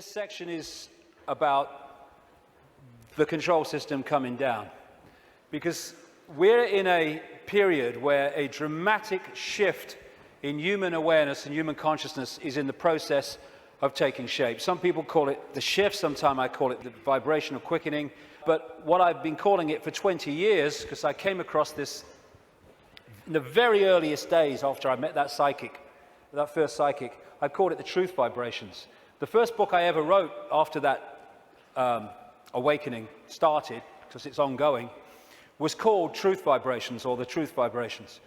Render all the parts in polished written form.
This section is about the control system coming down, because we're in a period where a dramatic shift in human awareness and human consciousness is in the process of taking shape. Some people call it the shift, sometimes I call it the vibrational quickening, but what I've been calling it for 20 years, because I came across this in the very earliest days after I met that psychic, that first psychic, I called it the truth vibrations. The first book I ever wrote after that awakening started, because it's ongoing, was called Truth Vibrations, or the Truth Vibrations,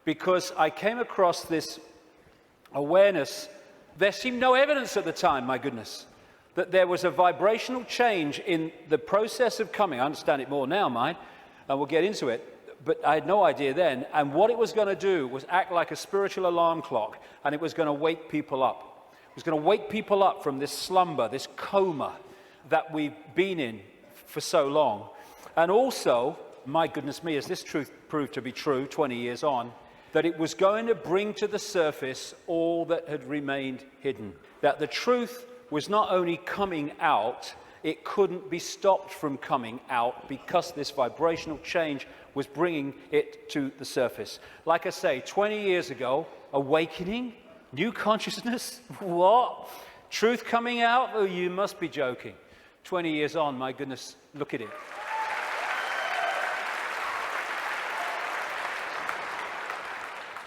because I came across this awareness. There seemed no evidence at the time, my goodness, that there was a vibrational change in the process of coming. I understand it more now, mind, and we'll get into it, but I had no idea then. And what it was going to do was act like a spiritual alarm clock, and it was going to wake people up. It was going to wake people up from this slumber, this coma that we've been in for so long. And also, my goodness me, as this truth proved to be true 20 years on, that it was going to bring to the surface all that had remained hidden. That the truth was not only coming out, it couldn't be stopped from coming out, because this vibrational change was bringing it to the surface. Like I say, 20 years ago, awakening, new consciousness, what? Truth coming out? Oh, you must be joking. 20 years on, my goodness, look at it.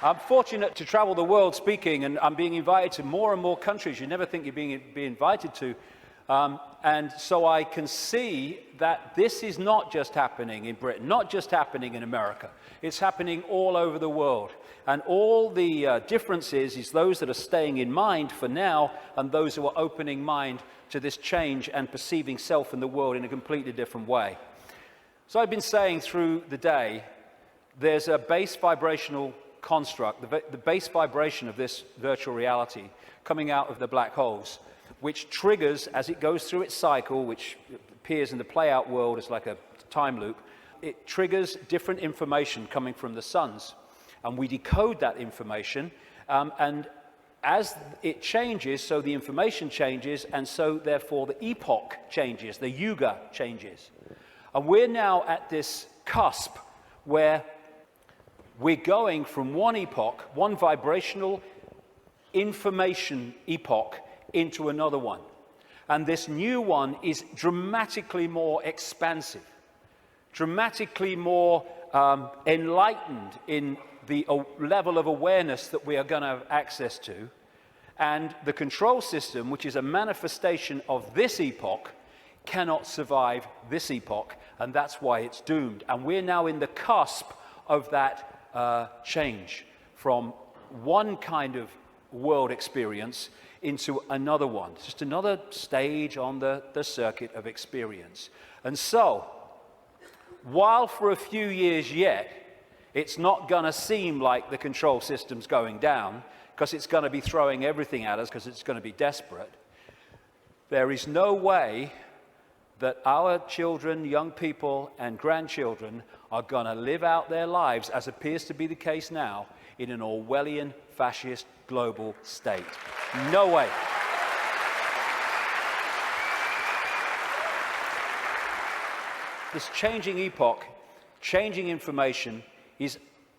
I'm fortunate to travel the world speaking, and I'm being invited to more and more countries you never think you're being invited to. And so I can see that this is not just happening in Britain, not just happening in America. It's happening all over the world. And all the differences is those that are staying in mind for now, and those who are opening mind to this change and perceiving self and the world in a completely different way. So I've been saying through the day, there's a base vibrational construct, the base vibration of this virtual reality coming out of the black holes, which triggers, as it goes through its cycle, which appears in the play-out world as like a time loop, it triggers different information coming from the suns. And we decode that information, and as it changes, so the information changes, and so therefore the epoch changes, the yuga changes. And we're now at this cusp where we're going from one epoch, one vibrational information epoch, into another one. And this new one is dramatically more expansive, dramatically more enlightened in the level of awareness that we are going to have access to. And the control system, which is a manifestation of this epoch, cannot survive this epoch, and that's why it's doomed. And we're now in the cusp of that change from one kind of world experience into another one. It's just another stage on the circuit of experience. And so, while for a few years yet, it's not going to seem like the control system's going down, because it's going to be throwing everything at us, because it's going to be desperate, there is no way that our children, young people, and grandchildren are going to live out their lives, as appears to be the case now, in an Orwellian, fascist, global state. No way. This changing epoch, changing information, is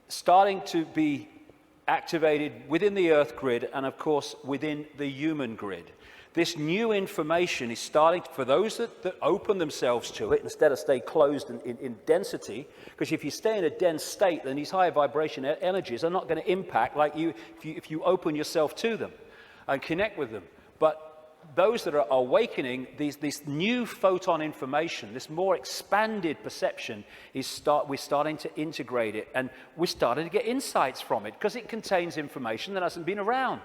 starting to be activated within the Earth grid, and of course within the human grid. This new information is starting, for those that open themselves to it, instead of stay closed in density, because if you stay in a dense state, then these higher vibration energies are not going to impact like you if you open yourself to them and connect with them. But those that are awakening, this new photon information, this more expanded perception, we're starting to integrate it, and we're starting to get insights from it, because it contains information that hasn't been around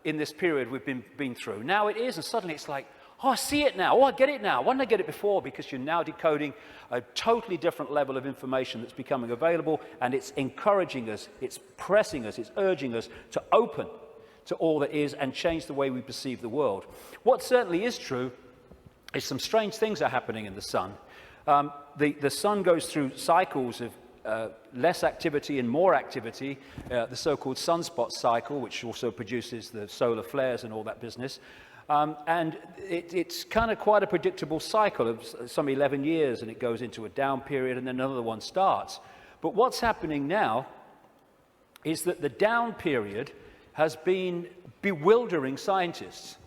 in this period we've been through. Now it is, and suddenly it's like, oh, I see it now, oh, I get it now. Why didn't I get it before? Because you're now decoding a totally different level of information that's becoming available, and it's encouraging us, it's pressing us, it's urging us to open to all that is and change the way we perceive the world. What certainly is true is some strange things are happening in the sun. The sun goes through cycles of less activity and more activity, the so-called sunspot cycle, which also produces the solar flares and all that business. And it's kind of quite a predictable cycle of some 11 years, and it goes into a down period, and then another one starts. But what's happening now is that the down period has been bewildering scientists,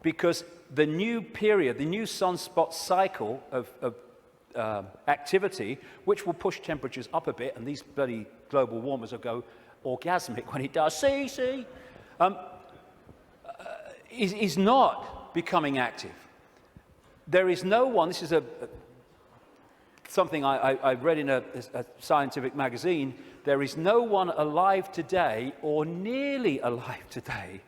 because the new period, the new sunspot cycle of activity, which will push temperatures up a bit, and these bloody global warmers will go orgasmic when it does, is not becoming active. There is no one, this is something I read in a scientific magazine, there is no one alive today, or nearly alive today,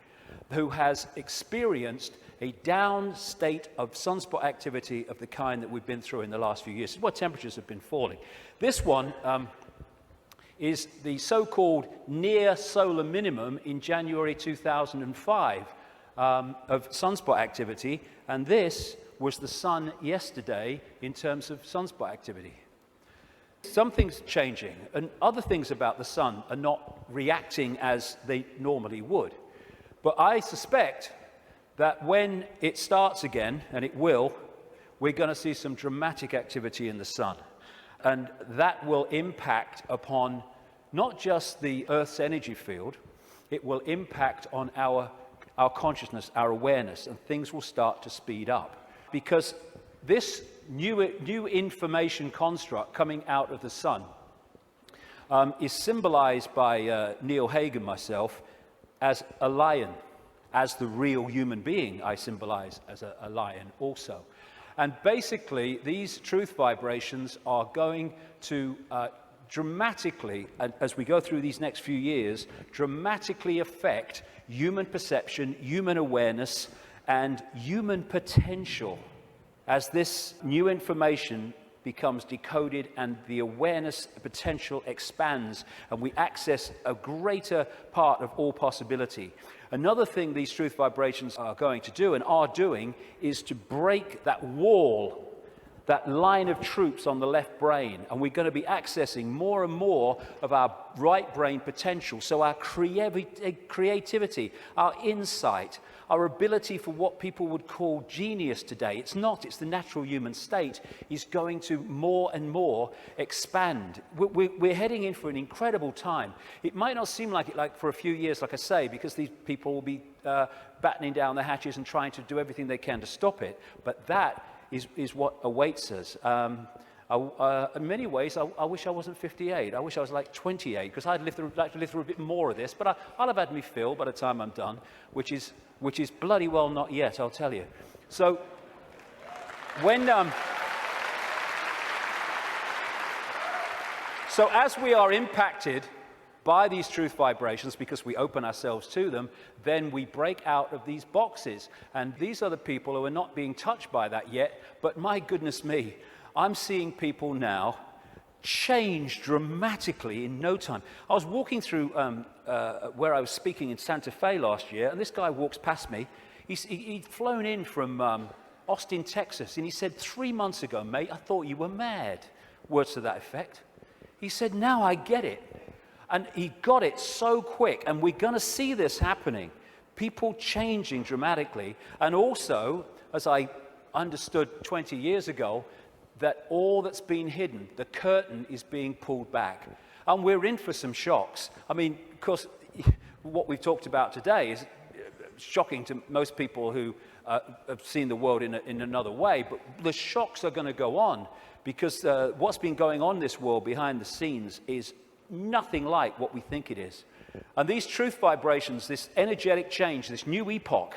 who has experienced a down state of sunspot activity of the kind that we've been through in the last few years. This is why temperatures have been falling. This one is the so-called near solar minimum in January 2005 of sunspot activity, and this was the sun yesterday in terms of sunspot activity. Something's changing, and other things about the sun are not reacting as they normally would. But I suspect that when it starts again, and it will, we're going to see some dramatic activity in the sun. And that will impact upon not just the Earth's energy field, it will impact on our consciousness, our awareness, and things will start to speed up. Because this new information construct coming out of the sun is symbolized by Neil Haig and myself as a lion. As the real human being, I symbolize as a lion also. And basically, these truth vibrations are going to dramatically, as we go through these next few years, dramatically affect human perception, human awareness, and human potential as this new information becomes decoded and the awareness potential expands and we access a greater part of all possibility. Another thing these truth vibrations are going to do and are doing is to break that wall, that line of troops on the left brain, and we're going to be accessing more and more of our right brain potential. So our creativity, our insight, our ability for what people would call genius today, it's the natural human state, is going to more and more expand. We're heading in for an incredible time. It might not seem like it for a few years, like I say, because these people will be battening down the hatches and trying to do everything they can to stop it, but that is what awaits us. In many ways, I wish I wasn't 58. I wish I was like 28, because I'd like to live through a bit more of this. But I'll have had me fill by the time I'm done, which is bloody well not yet, I'll tell you. So when so as we are impacted by these truth vibrations, because we open ourselves to them, then we break out of these boxes. And these are the people who are not being touched by that yet, but my goodness me, I'm seeing people now change dramatically in no time. I was walking through where I was speaking in Santa Fe last year, and this guy walks past me. He'd flown in from Austin, Texas, and he said, 3 months ago, mate, I thought you were mad. Words to that effect. He said, now I get it. And he got it so quick, and we're going to see this happening. People changing dramatically, and also, as I understood 20 years ago, that all that's been hidden, the curtain is being pulled back. And we're in for some shocks. I mean, of course, what we've talked about today is shocking to most people who have seen the world in another way, but the shocks are going to go on, because what's been going on in this world behind the scenes is nothing like what we think it is. And these truth vibrations, this energetic change, this new epoch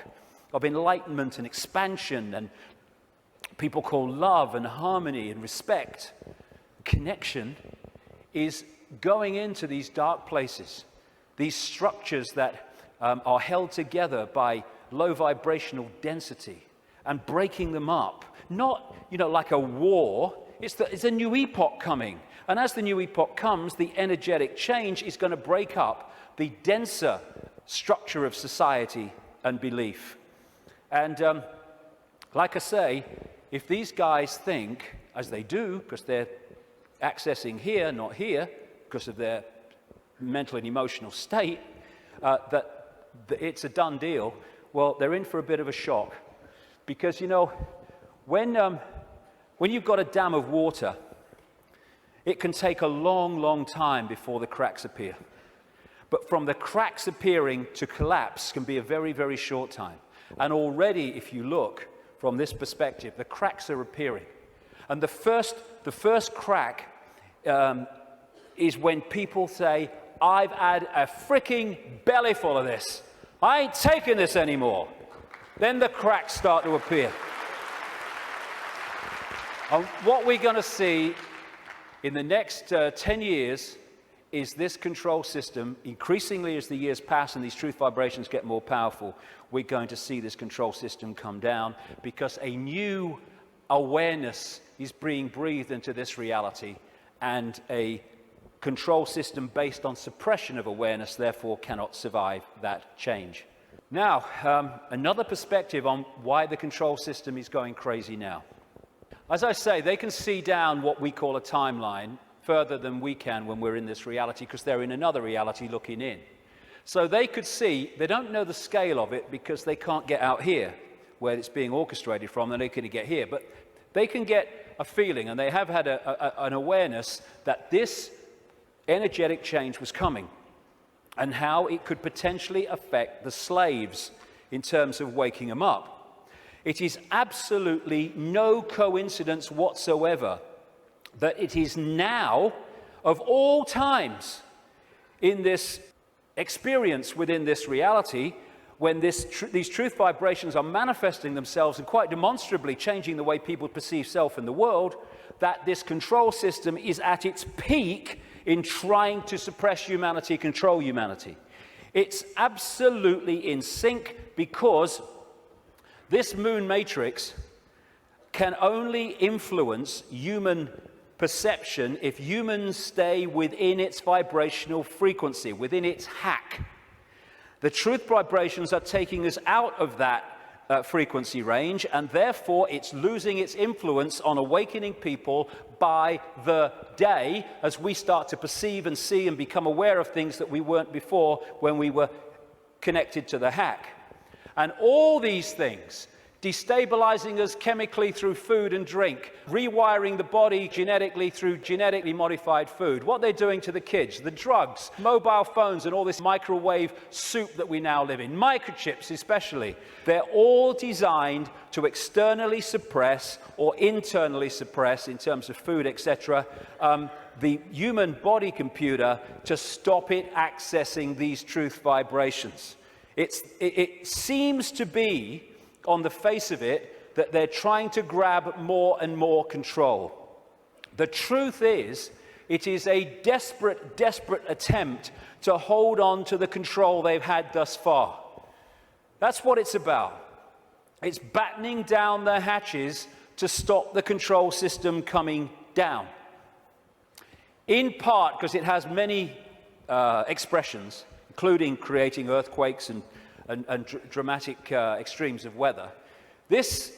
of enlightenment and expansion, and people call love and harmony and respect, connection, is going into these dark places, these structures that are held together by low vibrational density, and breaking them up. Not, like a war. It's a new epoch coming. And as the new epoch comes, the energetic change is going to break up the denser structure of society and belief. And like I say, if these guys think, as they do, because they're accessing here, not here, because of their mental and emotional state, that it's a done deal, well, they're in for a bit of a shock. Because, you know, when you've got a dam of water, it can take a long, long time before the cracks appear. But from the cracks appearing to collapse can be a very, very short time. And already, if you look from this perspective, the cracks are appearing. And the first crack is when people say, I've had a freaking belly full of this. I ain't taking this anymore. Then the cracks start to appear. And what we're going to see in the next 10 years is this control system, increasingly as the years pass and these truth vibrations get more powerful, we're going to see this control system come down because a new awareness is being breathed into this reality, and a control system based on suppression of awareness therefore cannot survive that change. Now, another perspective on why the control system is going crazy now. As I say, they can see down what we call a timeline further than we can when we're in this reality, because they're in another reality looking in. So they could see, they don't know the scale of it because they can't get out here where it's being orchestrated from, and they can get here. But they can get a feeling, and they have had an awareness that this energetic change was coming and how it could potentially affect the slaves in terms of waking them up. It is absolutely no coincidence whatsoever that it is now, of all times, in this experience within this reality, when these truth vibrations are manifesting themselves and quite demonstrably changing the way people perceive self in the world, that this control system is at its peak in trying to suppress humanity, control humanity. It's absolutely in sync because this moon matrix can only influence human perception if humans stay within its vibrational frequency, within its hack. The truth vibrations are taking us out of that frequency range, and therefore it's losing its influence on awakening people by the day as we start to perceive and see and become aware of things that we weren't before when we were connected to the hack. And all these things, destabilizing us chemically through food and drink, rewiring the body genetically through genetically modified food, what they're doing to the kids, the drugs, mobile phones, and all this microwave soup that we now live in, microchips especially, they're all designed to externally suppress or internally suppress, in terms of food, etc., the human body computer to stop it accessing these truth vibrations. It seems to be, on the face of it, that they're trying to grab more and more control. The truth is, it is a desperate, desperate attempt to hold on to the control they've had thus far. That's what it's about. It's battening down the hatches to stop the control system coming down. In part because it has many expressions, including creating earthquakes and dramatic extremes of weather. This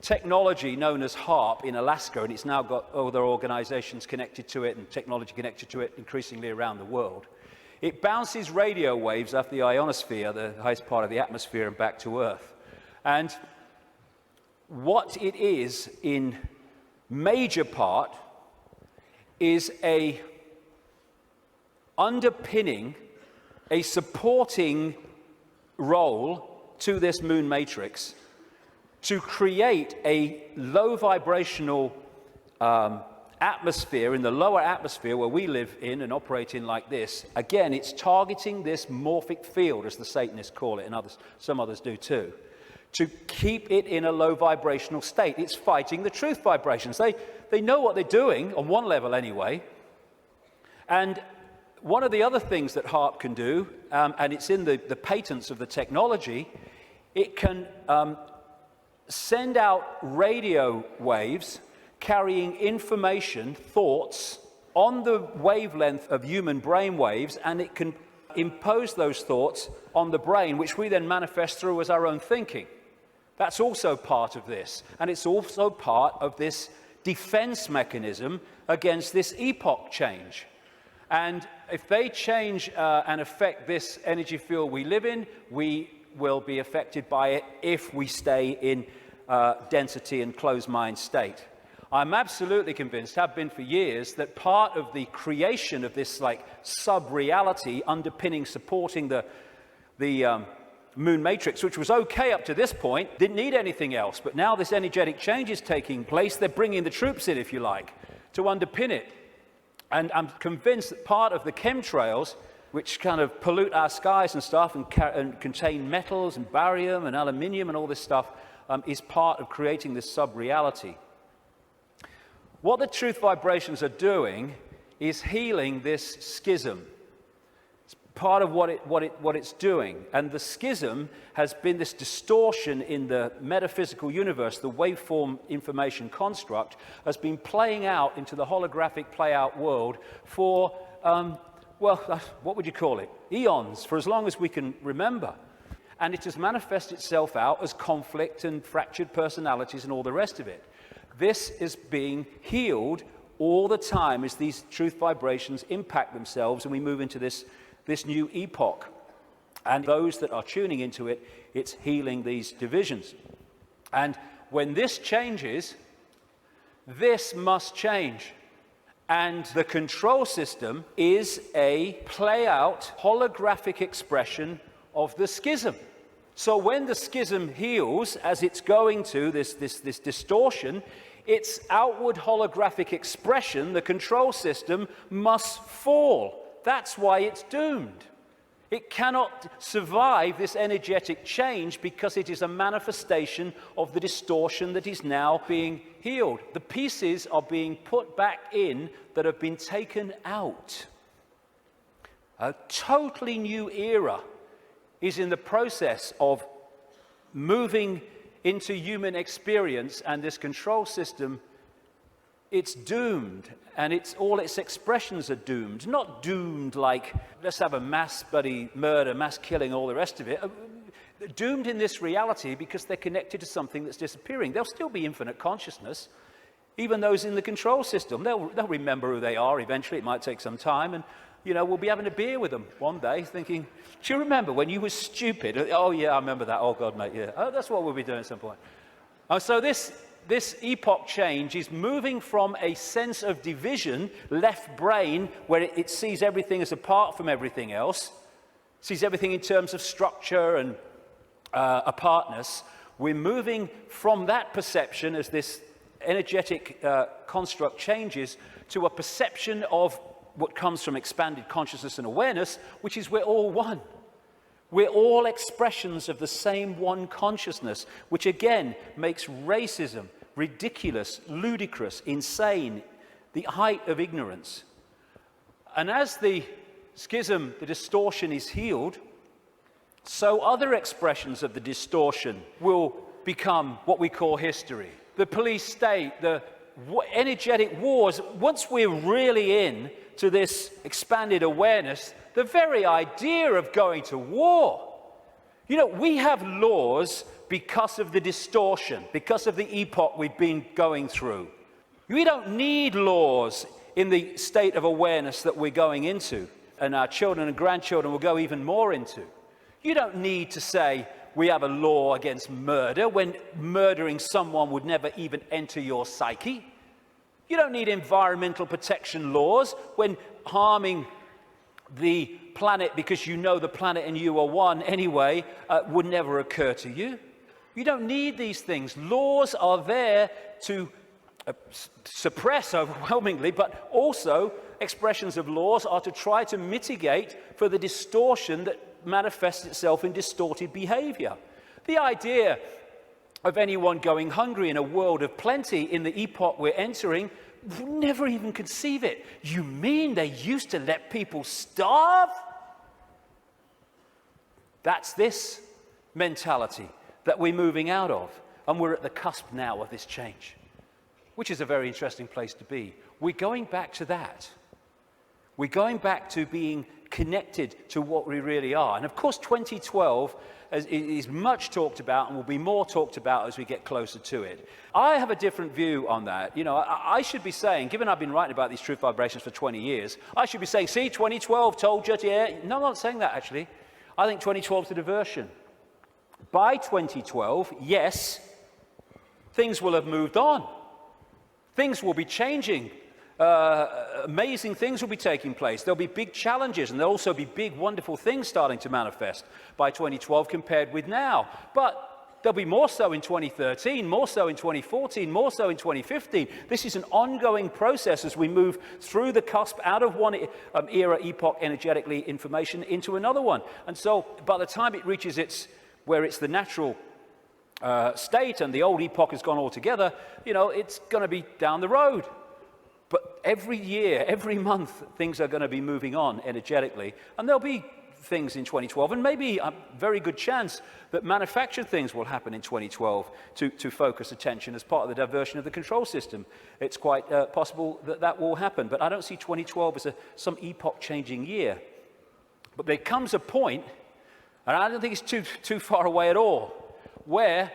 technology known as HAARP in Alaska, and it's now got other organizations connected to it and technology connected to it increasingly around the world, it bounces radio waves off the ionosphere, the highest part of the atmosphere, and back to Earth. And what it is in major part is a underpinning, a supporting role to this moon matrix to create a low vibrational atmosphere in the lower atmosphere where we live in and operate in like this. Again, it's targeting this morphic field, as the Satanists call it, and some others do too, to keep it in a low vibrational state. It's fighting the truth vibrations. They know what they're doing, on one level anyway. And one of the other things that HAARP can do, and it's in the patents of the technology, it can send out radio waves carrying information, thoughts, on the wavelength of human brain waves, and it can impose those thoughts on the brain, which we then manifest through as our own thinking. That's also part of this, and it's also part of this defense mechanism against this epoch change. And if they change and affect this energy field we live in, we will be affected by it if we stay in density and closed mind state. I'm absolutely convinced, have been for years, that part of the creation of this like sub-reality underpinning, supporting the moon matrix, which was okay up to this point, didn't need anything else. But now this energetic change is taking place. They're bringing the troops in, if you like, to underpin it. And I'm convinced that part of the chemtrails, which kind of pollute our skies and stuff and contain metals and barium and aluminium and all this stuff, is part of creating this sub-reality. What the truth vibrations are doing is healing this schism. It's part of what it's doing. And the schism has been this distortion in the metaphysical universe, the waveform information construct, has been playing out into the holographic play-out world for, well, what would you call it? Eons, for as long as we can remember. And it has manifested itself out as conflict and fractured personalities and all the rest of it. This is being healed all the time as these truth vibrations impact themselves and we move into this new epoch. And those that are tuning into it, it's healing these divisions. And when this changes, this must change. And the control system is a play-out holographic expression of the schism. So when the schism heals, as it's going to, this distortion, its outward holographic expression, the control system, must fall. That's why it's doomed. It cannot survive this energetic change because it is a manifestation of the distortion that is now being healed. The pieces are being put back in that have been taken out. A totally new era is in the process of moving into human experience, and this control system, it's doomed, and all its expressions are doomed. Not doomed like, let's have a mass bloody murder, mass killing, all the rest of it. Doomed in this reality because they're connected to something that's disappearing. There'll still be infinite consciousness, even those in the control system. They'll remember who they are eventually. It might take some time, and we'll be having a beer with them one day thinking, do you remember when you were stupid? Oh, yeah, I remember that. Oh, God, mate, yeah. Oh, that's what we'll be doing at some point. So this epoch change is moving from a sense of division, left brain, where it sees everything as apart from everything else, sees everything in terms of structure and apartness. We're moving from that perception as this energetic construct changes to a perception of what comes from expanded consciousness and awareness, which is we're all one. We're all expressions of the same one consciousness, which again makes racism ridiculous, ludicrous, insane, the height of ignorance. And as the schism, the distortion is healed, so other expressions of the distortion will become what we call history. The police state, the energetic wars, once we're really in to this expanded awareness, the very idea of going to war. We have laws because of the distortion, because of the epoch we've been going through. We don't need laws in the state of awareness that we're going into, and our children and grandchildren will go even more into. You don't need to say we have a law against murder when murdering someone would never even enter your psyche. You don't need environmental protection laws when harming the planet because you know the planet and you are one anyway would never occur to you. You don't need these things. Laws are there to suppress overwhelmingly, but also expressions of laws are to try to mitigate for the distortion that manifests itself in distorted behavior. The idea of anyone going hungry in a world of plenty in the epoch we're entering, never even conceive it. You mean they used to let people starve? That's this mentality that we're moving out of. And we're at the cusp now of this change, which is a very interesting place to be. We're going back to that. We're going back to being connected to what we really are. And of course, 2012 is much talked about and will be more talked about as we get closer to it. I have a different view on that. I should be saying, given I've been writing about these truth vibrations for 20 years, I should be saying, see, 2012 told you, yeah. No, I'm not saying that, actually. I think 2012 is a diversion. By 2012, yes, things will have moved on. Things will be changing. Amazing things will be taking place. There'll be big challenges, and there'll also be big, wonderful things starting to manifest by 2012 compared with now. But there'll be more so in 2013, more so in 2014, more so in 2015. This is an ongoing process as we move through the cusp out of one era, epoch, energetically, information, into another one. And so by the time it reaches where it's the natural state and the old epoch has gone altogether, it's going to be down the road. But every year, every month, things are going to be moving on energetically. And there'll be things in 2012, and maybe a very good chance that manufactured things will happen in 2012 to focus attention as part of the diversion of the control system. It's quite possible that will happen. But I don't see 2012 as some epoch-changing year. But there comes a point, and I don't think it's too far away at all, where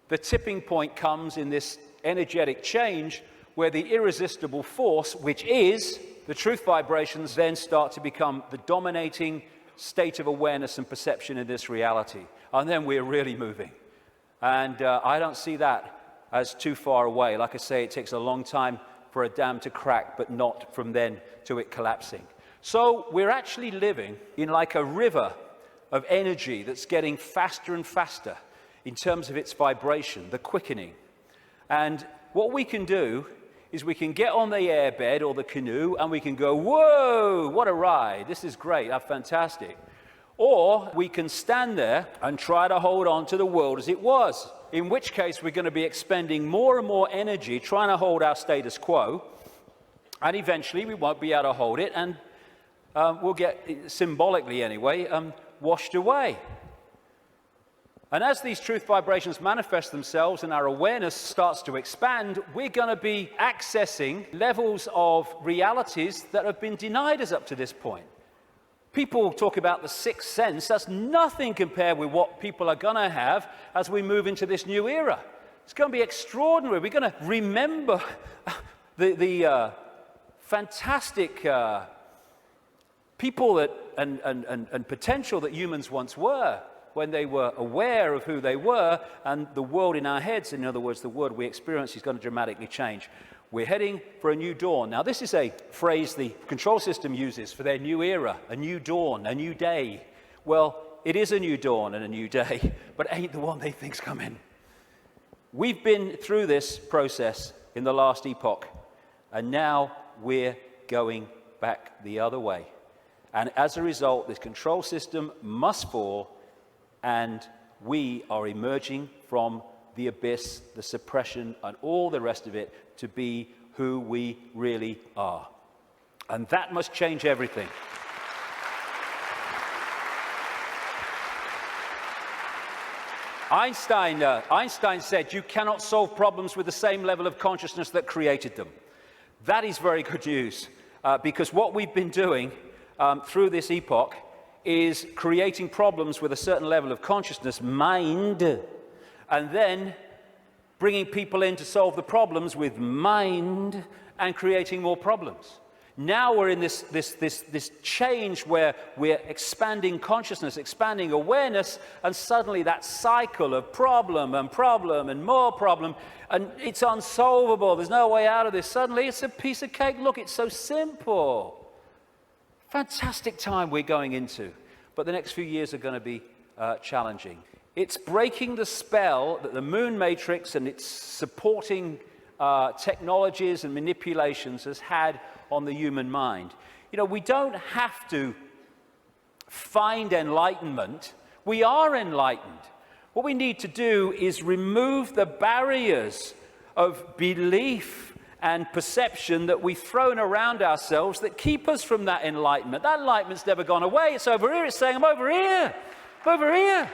the tipping point comes in this energetic change, where the irresistible force, which is the truth vibrations, then start to become the dominating state of awareness and perception in this reality. And then we're really moving. And I don't see that as too far away. Like I say, it takes a long time for a dam to crack, but not from then to it collapsing. So we're actually living in like a river of energy that's getting faster and faster in terms of its vibration, the quickening. And what we can do is we can get on the airbed or the canoe and we can go, whoa, what a ride, this is great, that's fantastic. Or we can stand there and try to hold on to the world as it was, in which case we're going to be expending more and more energy trying to hold our status quo, and eventually we won't be able to hold it, and we'll get, symbolically anyway, washed away. And as these truth vibrations manifest themselves and our awareness starts to expand, we're going to be accessing levels of realities that have been denied us up to this point. People talk about the sixth sense. That's nothing compared with what people are going to have as we move into this new era. It's going to be extraordinary. We're going to remember the fantastic people that, and potential that humans once were, when they were aware of who they were, and the world in our heads, in other words, the world we experience, is going to dramatically change. We're heading for a new dawn. Now, this is a phrase the control system uses for their new era, a new dawn, a new day. Well, it is a new dawn and a new day, but ain't the one they think's coming. We've been through this process in the last epoch, and now we're going back the other way. And as a result, this control system must fall, and we are emerging from the abyss, the suppression, and all the rest of it to be who we really are. And that must change everything. Einstein said, you cannot solve problems with the same level of consciousness that created them. That is very good news, because what we've been doing through this epoch is creating problems with a certain level of consciousness, mind, and then bringing people in to solve the problems with mind and creating more problems. Now we're in this change where we're expanding consciousness, expanding awareness, and suddenly that cycle of problem and more problem, and it's unsolvable. There's no way out of this. Suddenly it's a piece of cake. Look, it's so simple. Fantastic time we're going into, but the next few years are going to be challenging. It's breaking the spell that the moon matrix and its supporting technologies and manipulations has had on the human mind. You know, we don't have to find enlightenment. We are enlightened. What we need to do is remove the barriers of belief and perception that we've thrown around ourselves that keep us from that enlightenment. That enlightenment's never gone away. It's over here. It's saying, I'm over here. I'm over here.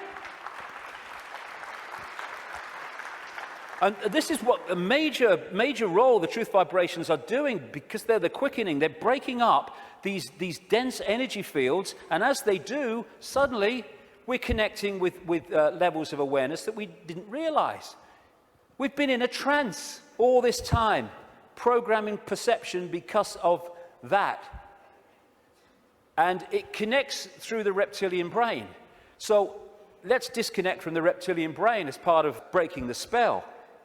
And this is what a major role the truth vibrations are doing, because they're the quickening. They're breaking up these dense energy fields, and as they do, suddenly we're connecting with levels of awareness that we didn't realize. We've been in a trance all this time, programming perception because of that. And it connects through the reptilian brain. So let's disconnect from the reptilian brain as part of breaking the spell.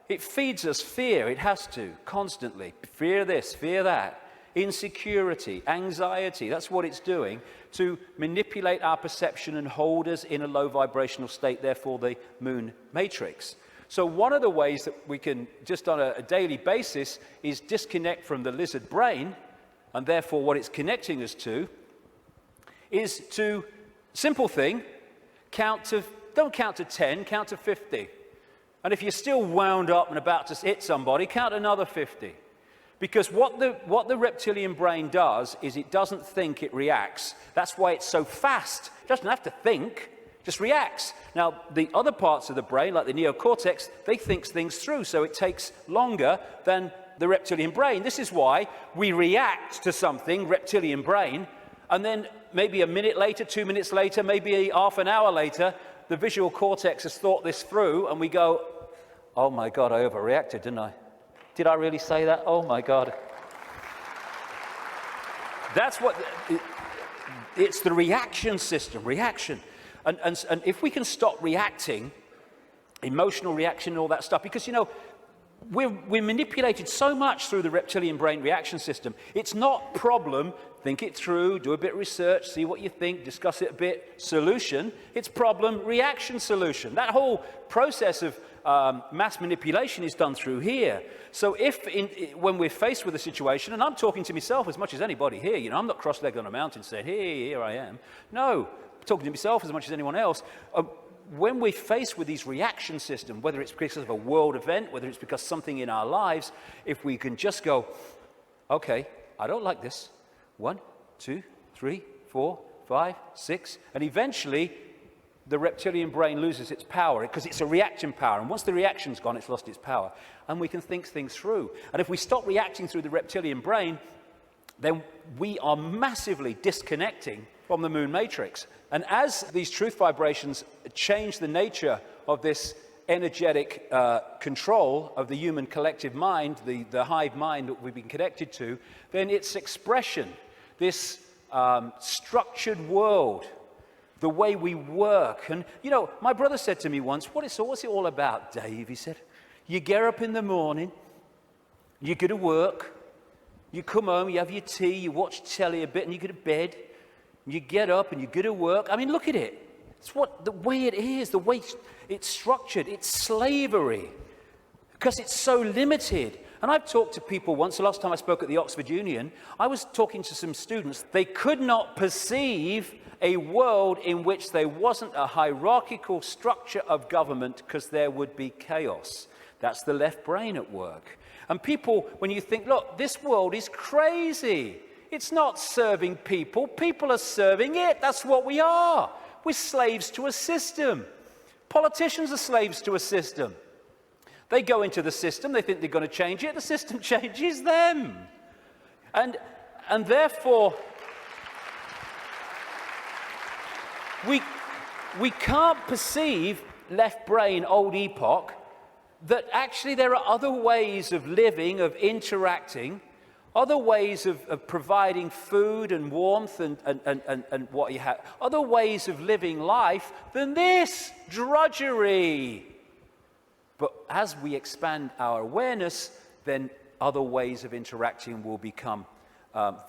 It feeds us fear. It has to, constantly. Fear this, fear that. Insecurity, anxiety. That's what it's doing to manipulate our perception and hold us in a low vibrational state, therefore the moon matrix. So one of the ways that we can, just on a daily basis, is disconnect from the lizard brain, and therefore what it's connecting us to is to, simple thing, don't count to 10, count to 50. And if you're still wound up and about to hit somebody, count another 50. Because what the reptilian brain does is it doesn't think, it reacts. That's why it's so fast. It doesn't have to think, just reacts. Now, the other parts of the brain, like the neocortex, they think things through, so it takes longer than the reptilian brain. This is why we react to something, reptilian brain, and then maybe a minute later, 2 minutes later, maybe half an hour later, the visual cortex has thought this through, and we go, oh my God, I overreacted, didn't I? Did I really say that? Oh my God. That's what, it's the reaction system, reaction. And if we can stop reacting, emotional reaction and all that stuff, because, you know, we're manipulated so much through the reptilian brain reaction system. It's not problem, think it through, do a bit of research, see what you think, discuss it a bit, solution. It's problem, reaction, solution. That whole process of mass manipulation is done through here. So when we're faced with a situation, and I'm talking to myself as much as anybody here, you know, I'm not cross-legged on a mountain saying, hey, here I am. No, I'm talking to myself as much as anyone else. When we're faced with these reaction systems, whether it's because of a world event, whether it's because something in our lives, if we can just go, okay, I don't like this. 1, 2, 3, 4, 5, 6, and eventually the reptilian brain loses its power because it's a reaction power. And once the reaction's gone, it's lost its power. And we can think things through. And if we stop reacting through the reptilian brain, then we are massively disconnecting from the moon matrix. And as these truth vibrations change the nature of this energetic control of the human collective mind, the hive mind that we've been connected to, then its expression, this structured world, the way we work. And, you know, my brother said to me once, what's it all about, Dave? He said, you get up in the morning, you go to work, you come home, you have your tea, you watch telly a bit, and you go to bed. You get up and you go to work. I mean, look at it. It's the way it is, the way it's structured. It's slavery because it's so limited. And I've talked to people once, the last time I spoke at the Oxford Union, I was talking to some students. They could not perceive a world in which there wasn't a hierarchical structure of government because there would be chaos. That's the left brain at work. And people, when you think, look, this world is crazy. It's not serving people. People are serving it. That's what we are. We're slaves to a system. Politicians are slaves to a system. They go into the system. They think they're going to change it. The system changes them. And therefore, we can't perceive left brain, old epoch, that actually there are other ways of living, of interacting, other ways of providing food and warmth and what you have, other ways of living life than this drudgery. But as we expand our awareness, then other ways of interacting will become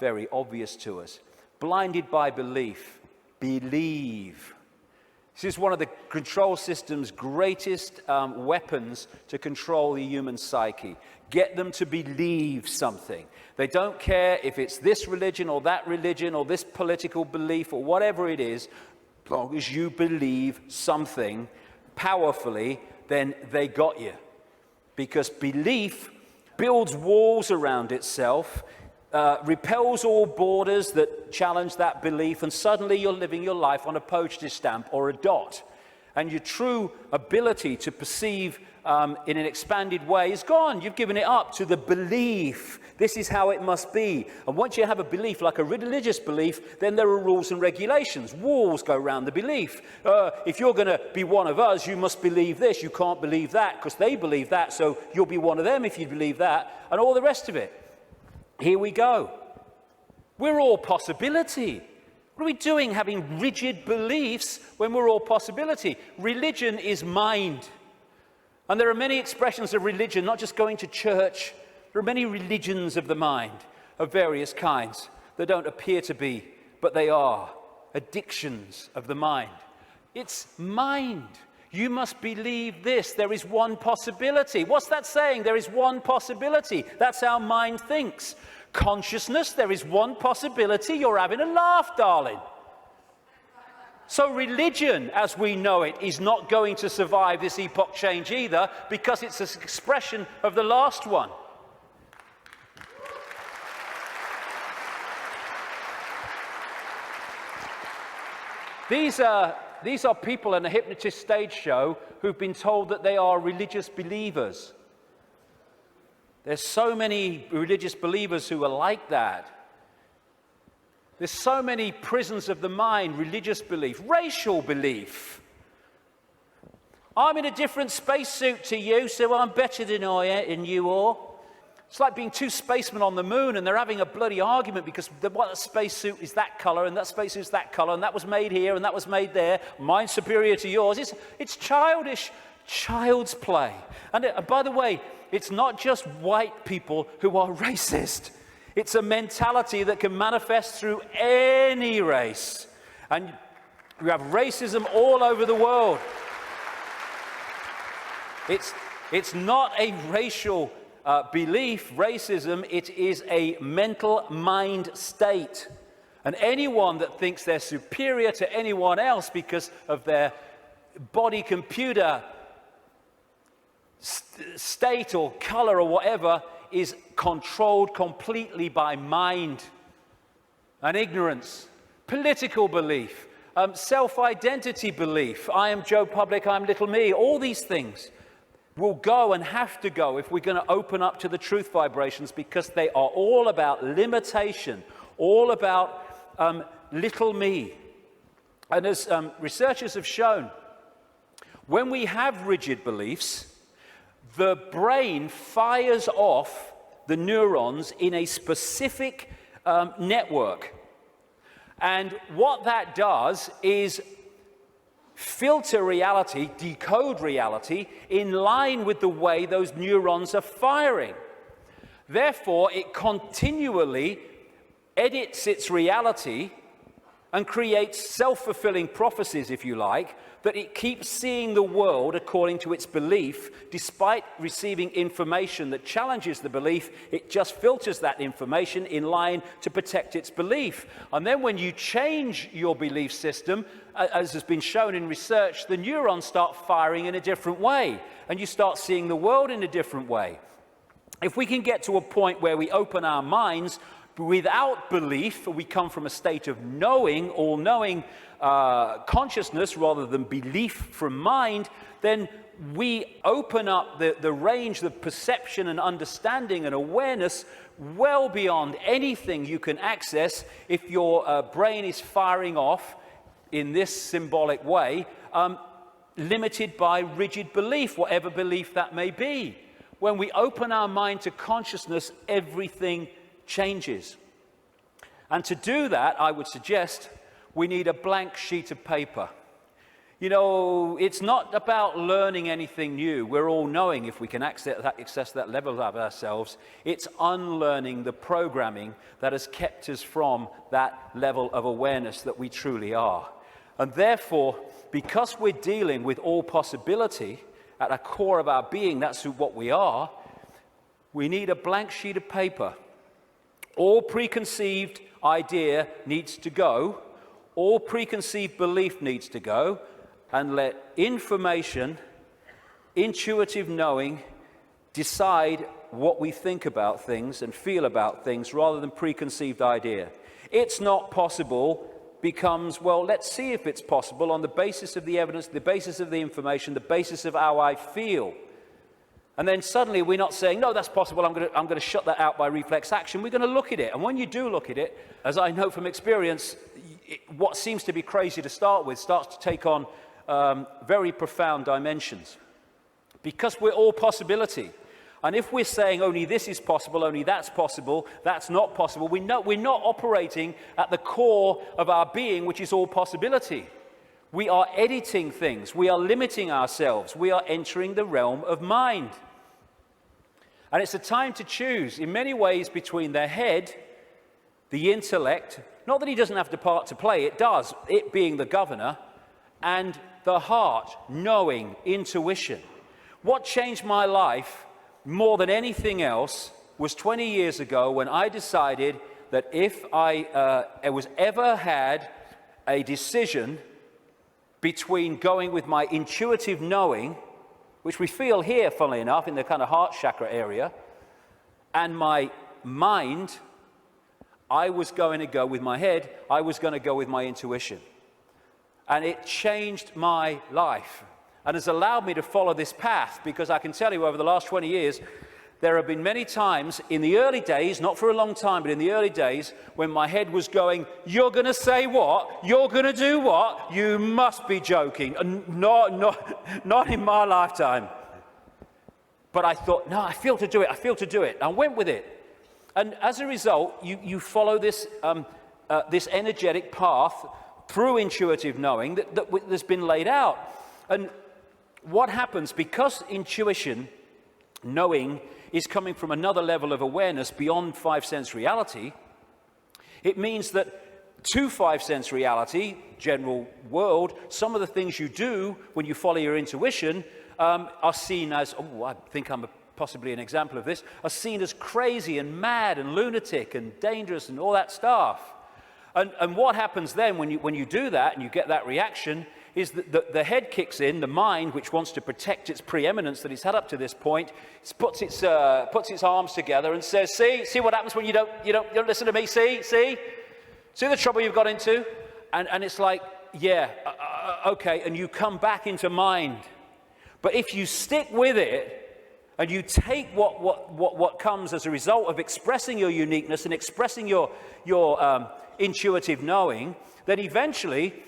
very obvious to us. Blinded by belief, believe. This is one of the control system's greatest weapons to control the human psyche. Get them to believe something. They don't care if it's this religion or this political belief or whatever it is. As long as you believe something powerfully, then they got you. Because belief builds walls around itself, repels all borders that challenge that belief, and suddenly you're living your life on a postage stamp or a dot. And your true ability to perceive in an expanded way is gone. You've given it up to the belief. This is how it must be. And once you have a belief, like a religious belief, then there are rules and regulations. Walls go around the belief. If you're going to be one of us, you must believe this. You can't believe that because they believe that, so you'll be one of them if you believe that, and all the rest of it. Here we go. We're all possibility. What are we doing having rigid beliefs when we're all possibility? Religion is mind. And there are many expressions of religion, not just going to church. There are many religions of the mind of various kinds that don't appear to be, but they are addictions of the mind. It's mind. You must believe this. There is one possibility. What's that saying? There is one possibility. That's how mind thinks. Consciousness, there is one possibility. You're having a laugh, darling. So religion, as we know it, is not going to survive this epoch change either, because it's an expression of the last one. These are people in a hypnotist stage show who've been told that they are religious believers. There's so many religious believers who are like that. There's so many prisons of the mind, religious belief, racial belief. I'm in a different spacesuit to you, so I'm better than you all. It's like being two spacemen on the moon and they're having a bloody argument because one spacesuit is that color and that spacesuit is that color and that was made here and that was made there. Mine's superior to yours. It's childish, child's play. And by the way, it's not just white people who are racist. It's a mentality that can manifest through any race. And we have racism all over the world. It's not a racial belief, racism. It is a mental mind state. And anyone that thinks they're superior to anyone else because of their body computer state or color or whatever is controlled completely by mind and ignorance, political belief, self-identity belief. I am Joe Public, I'm little me. All these things will go and have to go if we're going to open up to the truth vibrations, because they are all about limitation, all about little me. And as researchers have shown, when we have rigid beliefs, the brain fires off the neurons in a specific network. And what that does is filter reality, decode reality, in line with the way those neurons are firing. Therefore, it continually edits its reality and creates self-fulfilling prophecies, if you like, that it keeps seeing the world according to its belief. Despite receiving information that challenges the belief, it just filters that information in line to protect its belief. And then when you change your belief system, as has been shown in research, the neurons start firing in a different way, and you start seeing the world in a different way. If we can get to a point where we open our minds without belief, we come from a state of knowing, all-knowing consciousness rather than belief from mind, then we open up the range of perception and understanding and awareness well beyond anything you can access if your brain is firing off in this symbolic way, limited by rigid belief, whatever belief that may be. When we open our mind to consciousness, everything changes. And to do that, I would suggest we need a blank sheet of paper. You know, it's not about learning anything new. We're all knowing if we can access that level of ourselves. It's unlearning the programming that has kept us from that level of awareness that we truly are. And therefore, because we're dealing with all possibility at the core of our being, that's what we are, we need a blank sheet of paper. All preconceived idea needs to go. All preconceived belief needs to go, and let information, intuitive knowing, decide what we think about things and feel about things rather than preconceived idea. It's not possible becomes, well, let's see if it's possible on the basis of the evidence, the basis of the information, the basis of how I feel. And then suddenly we're not saying, no, that's possible, I'm going to shut that out by reflex action. We're going to look at it. And when you do look at it, as I know from experience, what seems to be crazy to start with starts to take on very profound dimensions. Because we're all possibility. And if we're saying only this is possible, only that's not possible, we're not operating at the core of our being, which is all possibility. We are editing things. We are limiting ourselves. We are entering the realm of mind. And it's a time to choose, in many ways, between the head, the intellect, not that he doesn't have the part to play, it does, it being the governor, and the heart, knowing, intuition. What changed my life more than anything else was 20 years ago when I decided that if I was ever had a decision between going with my intuitive knowing, which we feel here, funnily enough, in the kind of heart chakra area, and my mind, I was going to go with my head, I was going to go with my intuition. And it changed my life and has allowed me to follow this path, because I can tell you over the last 20 years, there have been many times in the early days, not for a long time, but in the early days, when my head was going, "You're going to say what? You're going to do what? You must be joking." Not in my lifetime. But I thought, no, I feel to do it. I feel to do it. I went with it. And as a result, you follow this, this energetic path through intuitive knowing that's been laid out. And what happens, because intuition, knowing, is coming from another level of awareness beyond five-sense reality, it means that to five-sense reality, general world, some of the things you do when you follow your intuition are seen as, I think I'm possibly an example of this, are seen as crazy and mad and lunatic and dangerous and all that stuff. And what happens then when you do that and you get that reaction is that the head kicks in, the mind, which wants to protect its preeminence that it's had up to this point, puts its arms together and says, see what happens when you don't listen to me, see the trouble you've got into? And it's like, yeah, okay, and you come back into mind. But if you stick with it and you take what comes as a result of expressing your uniqueness and expressing your intuitive knowing, then eventually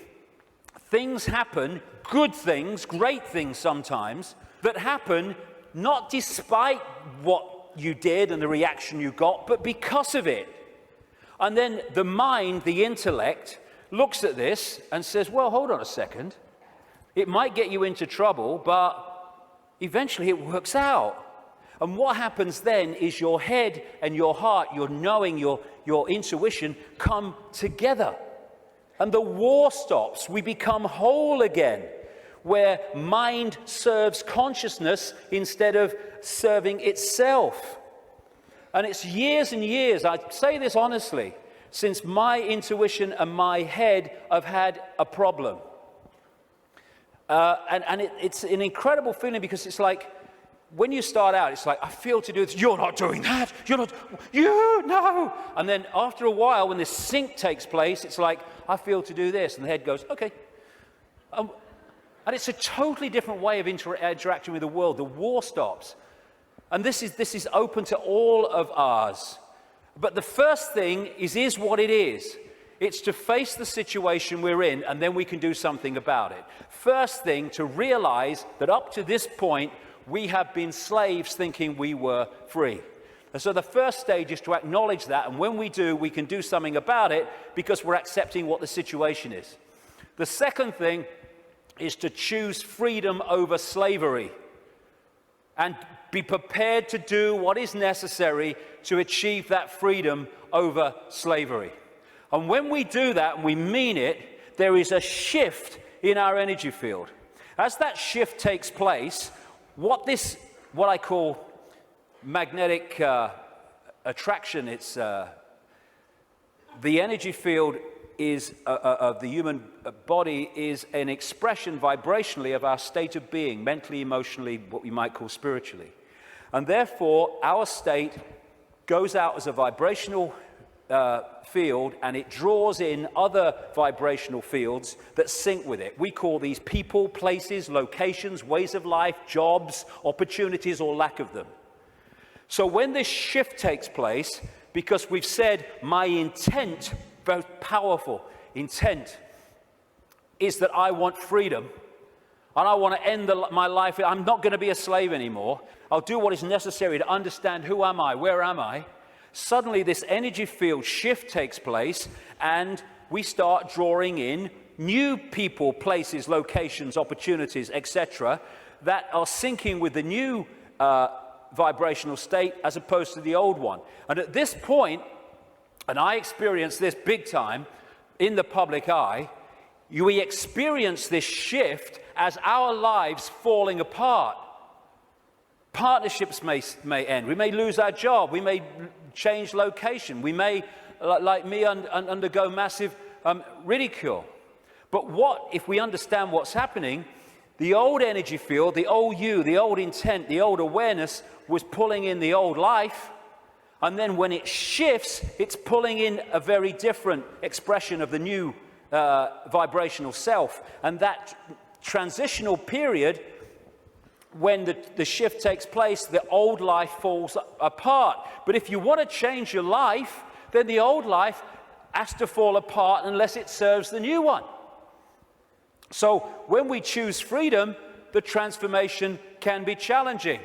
things happen, good things, great things sometimes, that happen not despite what you did and the reaction you got, but because of it. And then the mind, the intellect, looks at this and says, well, hold on a second. It might get you into trouble, but eventually it works out. And what happens then is your head and your heart, your knowing, your intuition come together. And the war stops. We become whole again, where mind serves consciousness instead of serving itself. And it's years and years, I say this honestly, since my intuition and my head have had a problem. It's an incredible feeling, because it's like, when you start out, it's like, I feel to do this. You're not doing that. No. And then after a while, when this sync takes place, it's like, I feel to do this. And the head goes, okay. And it's a totally different way of interacting with the world. The war stops. And this is open to all of ours. But the first thing is what it is. It's to face the situation we're in, and then we can do something about it. First thing, to realize that up to this point, we have been slaves thinking we were free. And so the first stage is to acknowledge that, and when we do, we can do something about it because we're accepting what the situation is. The second thing is to choose freedom over slavery and be prepared to do what is necessary to achieve that freedom over slavery. And when we do that and we mean it, there is a shift in our energy field. As that shift takes place, what I call magnetic attraction, it's the energy field is of the human body is an expression vibrationally of our state of being, mentally, emotionally, what we might call spiritually. And therefore, our state goes out as a vibrational field, and it draws in other vibrational fields that sync with it. We call these people, places, locations, ways of life, jobs, opportunities, or lack of them. So when this shift takes place, because we've said my intent, very powerful intent, is that I want freedom, and I want to end my life. I'm not going to be a slave anymore. I'll do what is necessary to understand who am I, where am I. Suddenly this energy field shift takes place, and we start drawing in new people, places, locations, opportunities, etc., that are syncing with the new vibrational state as opposed to the old one. And at this point, and I experienced this big time in the public eye, we experience this shift as our lives falling apart. Partnerships may end. We may lose our job. We may change location. We may, like me, undergo massive ridicule. But what if we understand what's happening? The old energy field, the old you, the old intent, the old awareness was pulling in the old life. And then when it shifts, it's pulling in a very different expression of the new vibrational self. And that transitional period, when the shift takes place, the old life falls apart. But if you want to change your life, then the old life has to fall apart unless it serves the new one. So when we choose freedom, the transformation can be challenging.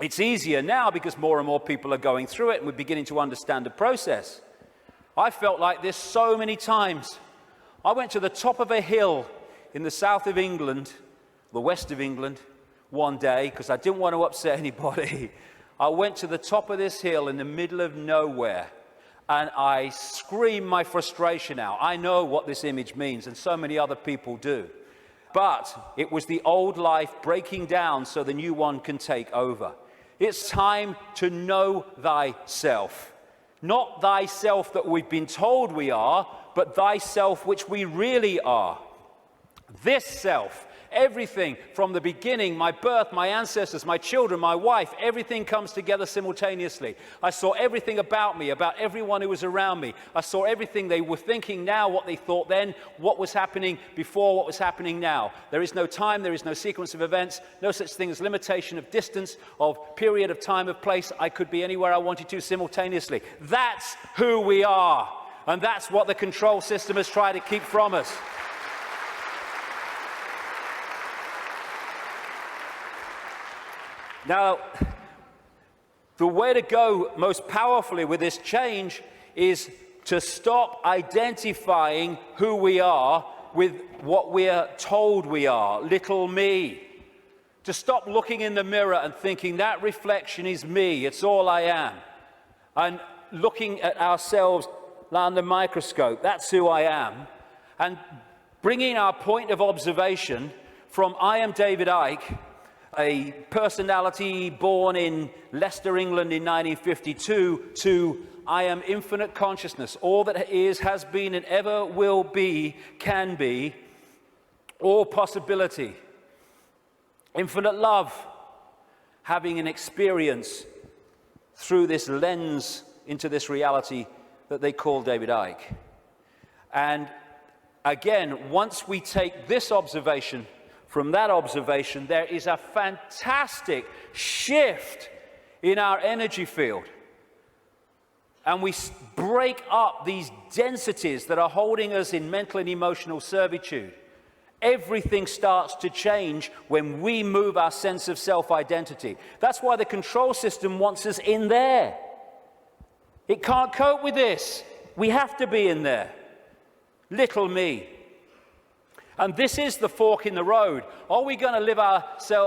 It's easier now because more and more people are going through it and we're beginning to understand the process. I felt like this so many times. I went to the top of a hill in the south of England, the west of England, one day because I didn't want to upset anybody. I went to the top of this hill in the middle of nowhere and I screamed my frustration out. I know what this image means and so many other people do. But it was the old life breaking down so the new one can take over. It's time to know thyself. Not thyself that we've been told we are, but thyself which we really are. This self, everything from the beginning, my birth, my ancestors, my children, my wife, everything comes together simultaneously. I saw everything about me, about everyone who was around me. I saw everything they were thinking now, what they thought then, what was happening before, what was happening now. There is no time, there is no sequence of events, no such thing as limitation of distance, of period of time, of place. I could be anywhere I wanted to simultaneously. That's who we are. And that's what the control system has tried to keep from us. Now, the way to go most powerfully with this change is to stop identifying who we are with what we're told we are, little me. To stop looking in the mirror and thinking that reflection is me, it's all I am. And looking at ourselves under the microscope, that's who I am. And bringing our point of observation from I am David Icke, a personality born in Leicester, England in 1952, to I am infinite consciousness, all that is, has been, and ever will be, can be, all possibility. Infinite love, having an experience through this lens into this reality that they call David Icke. And again, once we take this observation from that observation, there is a fantastic shift in our energy field. And we break up these densities that are holding us in mental and emotional servitude. Everything starts to change when we move our sense of self-identity. That's why the control system wants us in there. It can't cope with this. We have to be in there. Little me. And this is the fork in the road. Are we going to live our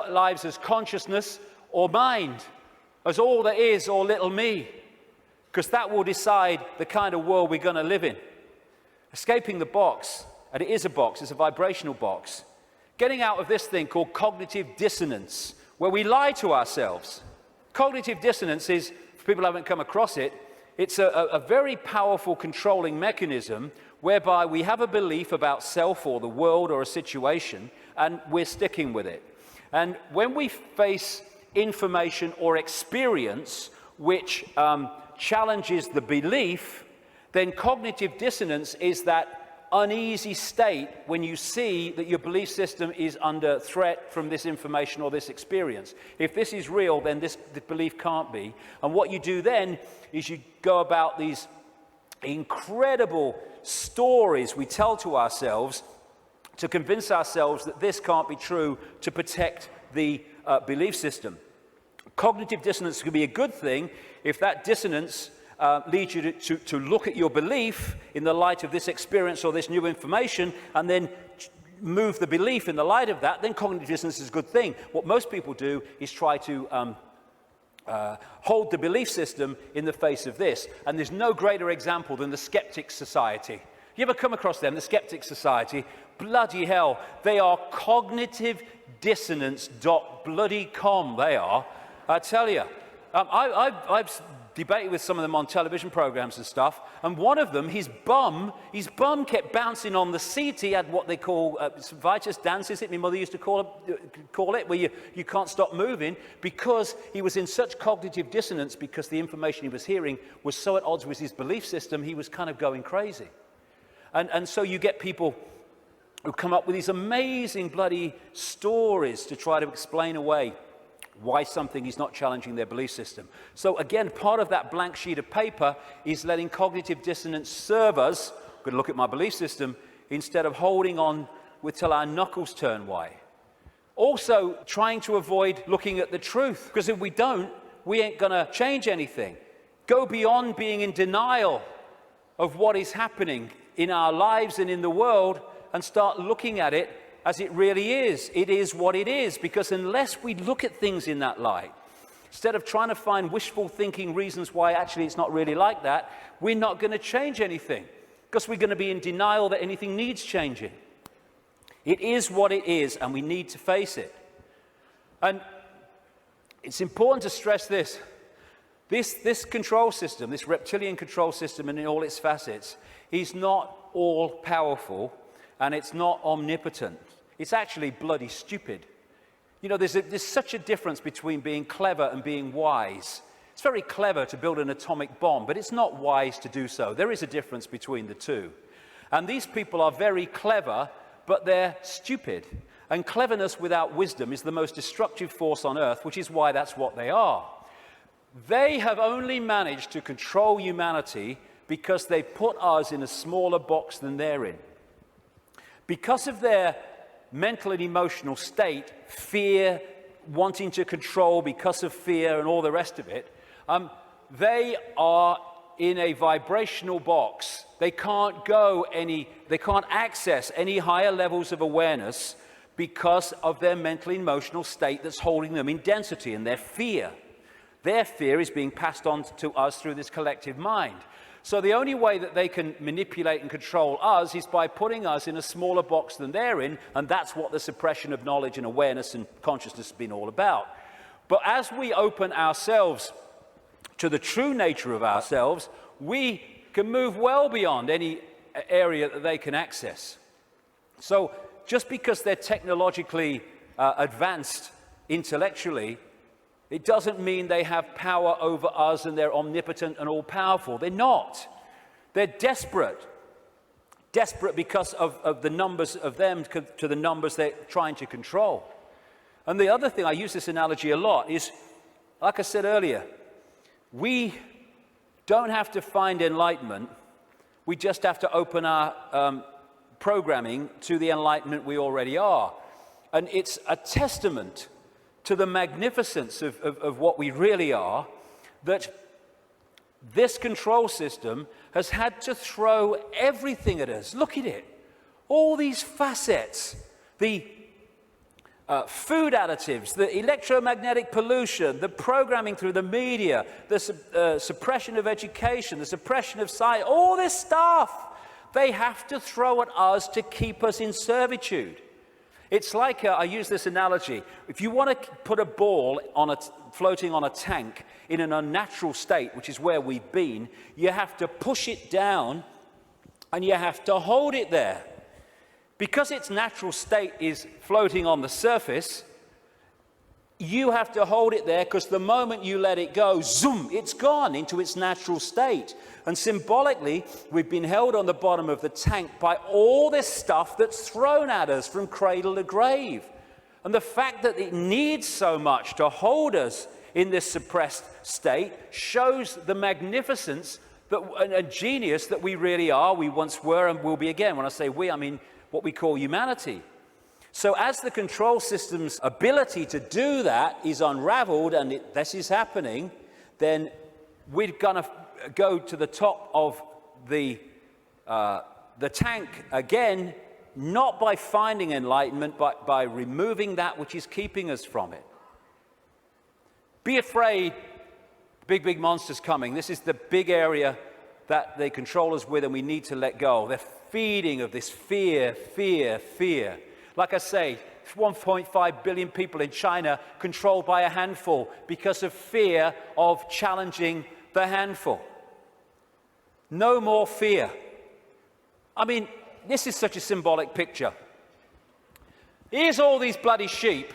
lives as consciousness or mind? As all there is or little me? Because that will decide the kind of world we're going to live in. Escaping the box, and it is a box, it's a vibrational box. Getting out of this thing called cognitive dissonance, where we lie to ourselves. Cognitive dissonance is, for people who haven't come across it, it's a very powerful controlling mechanism whereby we have a belief about self or the world or a situation, and we're sticking with it. And when we face information or experience which challenges the belief, then cognitive dissonance is that uneasy state when you see that your belief system is under threat from this information or this experience. If this is real, then this belief can't be. And what you do then is you go about these incredible stories we tell to ourselves to convince ourselves that this can't be true, to protect the belief system. Cognitive dissonance could be a good thing if that dissonance lead you to look at your belief in the light of this experience or this new information, and then move the belief in the light of that, then cognitive dissonance is a good thing. What most people do is try to hold the belief system in the face of this. And there's no greater example than the Skeptics Society. You ever come across them, the Skeptics Society? Bloody hell, they are cognitive dissonance.com, they are. I tell you. I've debated with some of them on television programs and stuff, and one of them, his bum kept bouncing on the seat. He had what they call Vitus dance, is it? My mother used to call it, where you can't stop moving, because he was in such cognitive dissonance, because the information he was hearing was so at odds with his belief system, he was kind of going crazy. And so you get people who come up with these amazing bloody stories to try to explain away why something is not challenging their belief system. So again, part of that blank sheet of paper is letting cognitive dissonance serve us. I'm going to look at my belief system instead of holding on till our knuckles turn white. Also, trying to avoid looking at the truth, because if we don't, we ain't going to change anything. Go beyond being in denial of what is happening in our lives and in the world, and start looking at it as it really is. It is what it is, because unless we look at things in that light, instead of trying to find wishful thinking reasons why actually it's not really like that, we're not going to change anything, because we're going to be in denial that anything needs changing. It is what it is, and we need to face it. And it's important to stress this. This control system, this reptilian control system and in all its facets, is not all-powerful, and it's not omnipotent. It's actually bloody stupid. You know, there's such a difference between being clever and being wise. It's very clever to build an atomic bomb, but it's not wise to do so. There is a difference between the two. And these people are very clever, but they're stupid. And cleverness without wisdom is the most destructive force on earth, which is why that's what they are. They have only managed to control humanity because they put us in a smaller box than they're in. Because of their mental and emotional state, fear, wanting to control because of fear and all the rest of it, they are in a vibrational box. They can't access any higher levels of awareness because of their mental and emotional state that's holding them in density, and their fear. Their fear is being passed on to us through this collective mind. So the only way that they can manipulate and control us is by putting us in a smaller box than they're in, and that's what the suppression of knowledge and awareness and consciousness has been all about. But as we open ourselves to the true nature of ourselves, we can move well beyond any area that they can access. So just because they're technologically advanced intellectually, it doesn't mean they have power over us and they're omnipotent and all-powerful. They're not. They're desperate. Desperate because of the numbers of them to the numbers they're trying to control. And the other thing, I use this analogy a lot, is, like I said earlier, we don't have to find enlightenment. We just have to open our programming to the enlightenment we already are. And it's a testament to the magnificence of what we really are, that this control system has had to throw everything at us. Look at it. All these facets, the food additives, the electromagnetic pollution, the programming through the media, the suppression of education, the suppression of science, all this stuff, they have to throw at us to keep us in servitude. It's like, I use this analogy, if you want to put a ball floating on a tank in an unnatural state, which is where we've been, you have to push it down and you have to hold it there. Because its natural state is floating on the surface, you have to hold it there, because the moment you let it go, zoom, it's gone into its natural state. And symbolically, we've been held on the bottom of the tank by all this stuff that's thrown at us from cradle to grave. And the fact that it needs so much to hold us in this suppressed state shows the magnificence and genius that we really are, we once were, and will be again. When I say we, I mean what we call humanity. So as the control system's ability to do that is unraveled, and this is happening, then we're going to go to the top of the tank again, not by finding enlightenment, but by removing that which is keeping us from it. Be afraid, big monsters coming. This is the big area that they control us with, and we need to let go. They're feeding of this fear. Like I say, 1.5 billion people in China controlled by a handful because of fear of challenging the handful. No more fear. I mean, this is such a symbolic picture. Here's all these bloody sheep,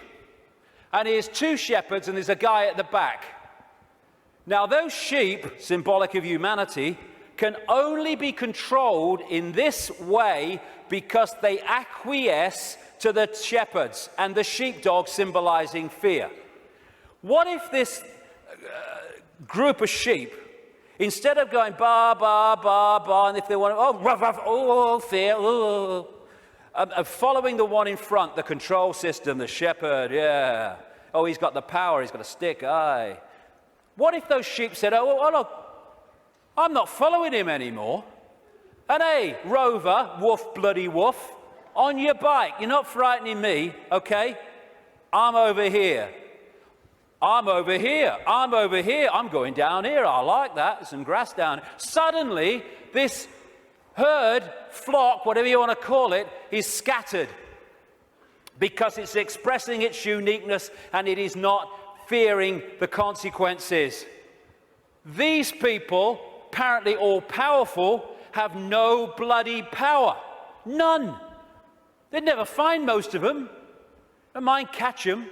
and here's two shepherds, and there's a guy at the back. Now, those sheep, symbolic of humanity, can only be controlled in this way because they acquiesce to the shepherds, and the sheepdog symbolizing fear. What if this group of sheep, instead of going ba, ba, ba, ba, and if they want to, oh, ruff, ruff, oh, fear, oh, following the one in front, the control system, the shepherd, yeah. Oh, he's got the power, he's got a stick, aye. What if those sheep said, oh, look, I'm not following him anymore. And hey, Rover, woof, bloody woof, on your bike, you're not frightening me, okay? I'm over here. I'm over here. I'm over here. I'm going down here. I like that. There's some grass down here. Suddenly, this herd, flock, whatever you want to call it, is scattered because it's expressing its uniqueness and it is not fearing the consequences. These people, apparently all powerful, have no bloody power. None. They'd never find most of them. Don't mind catch them.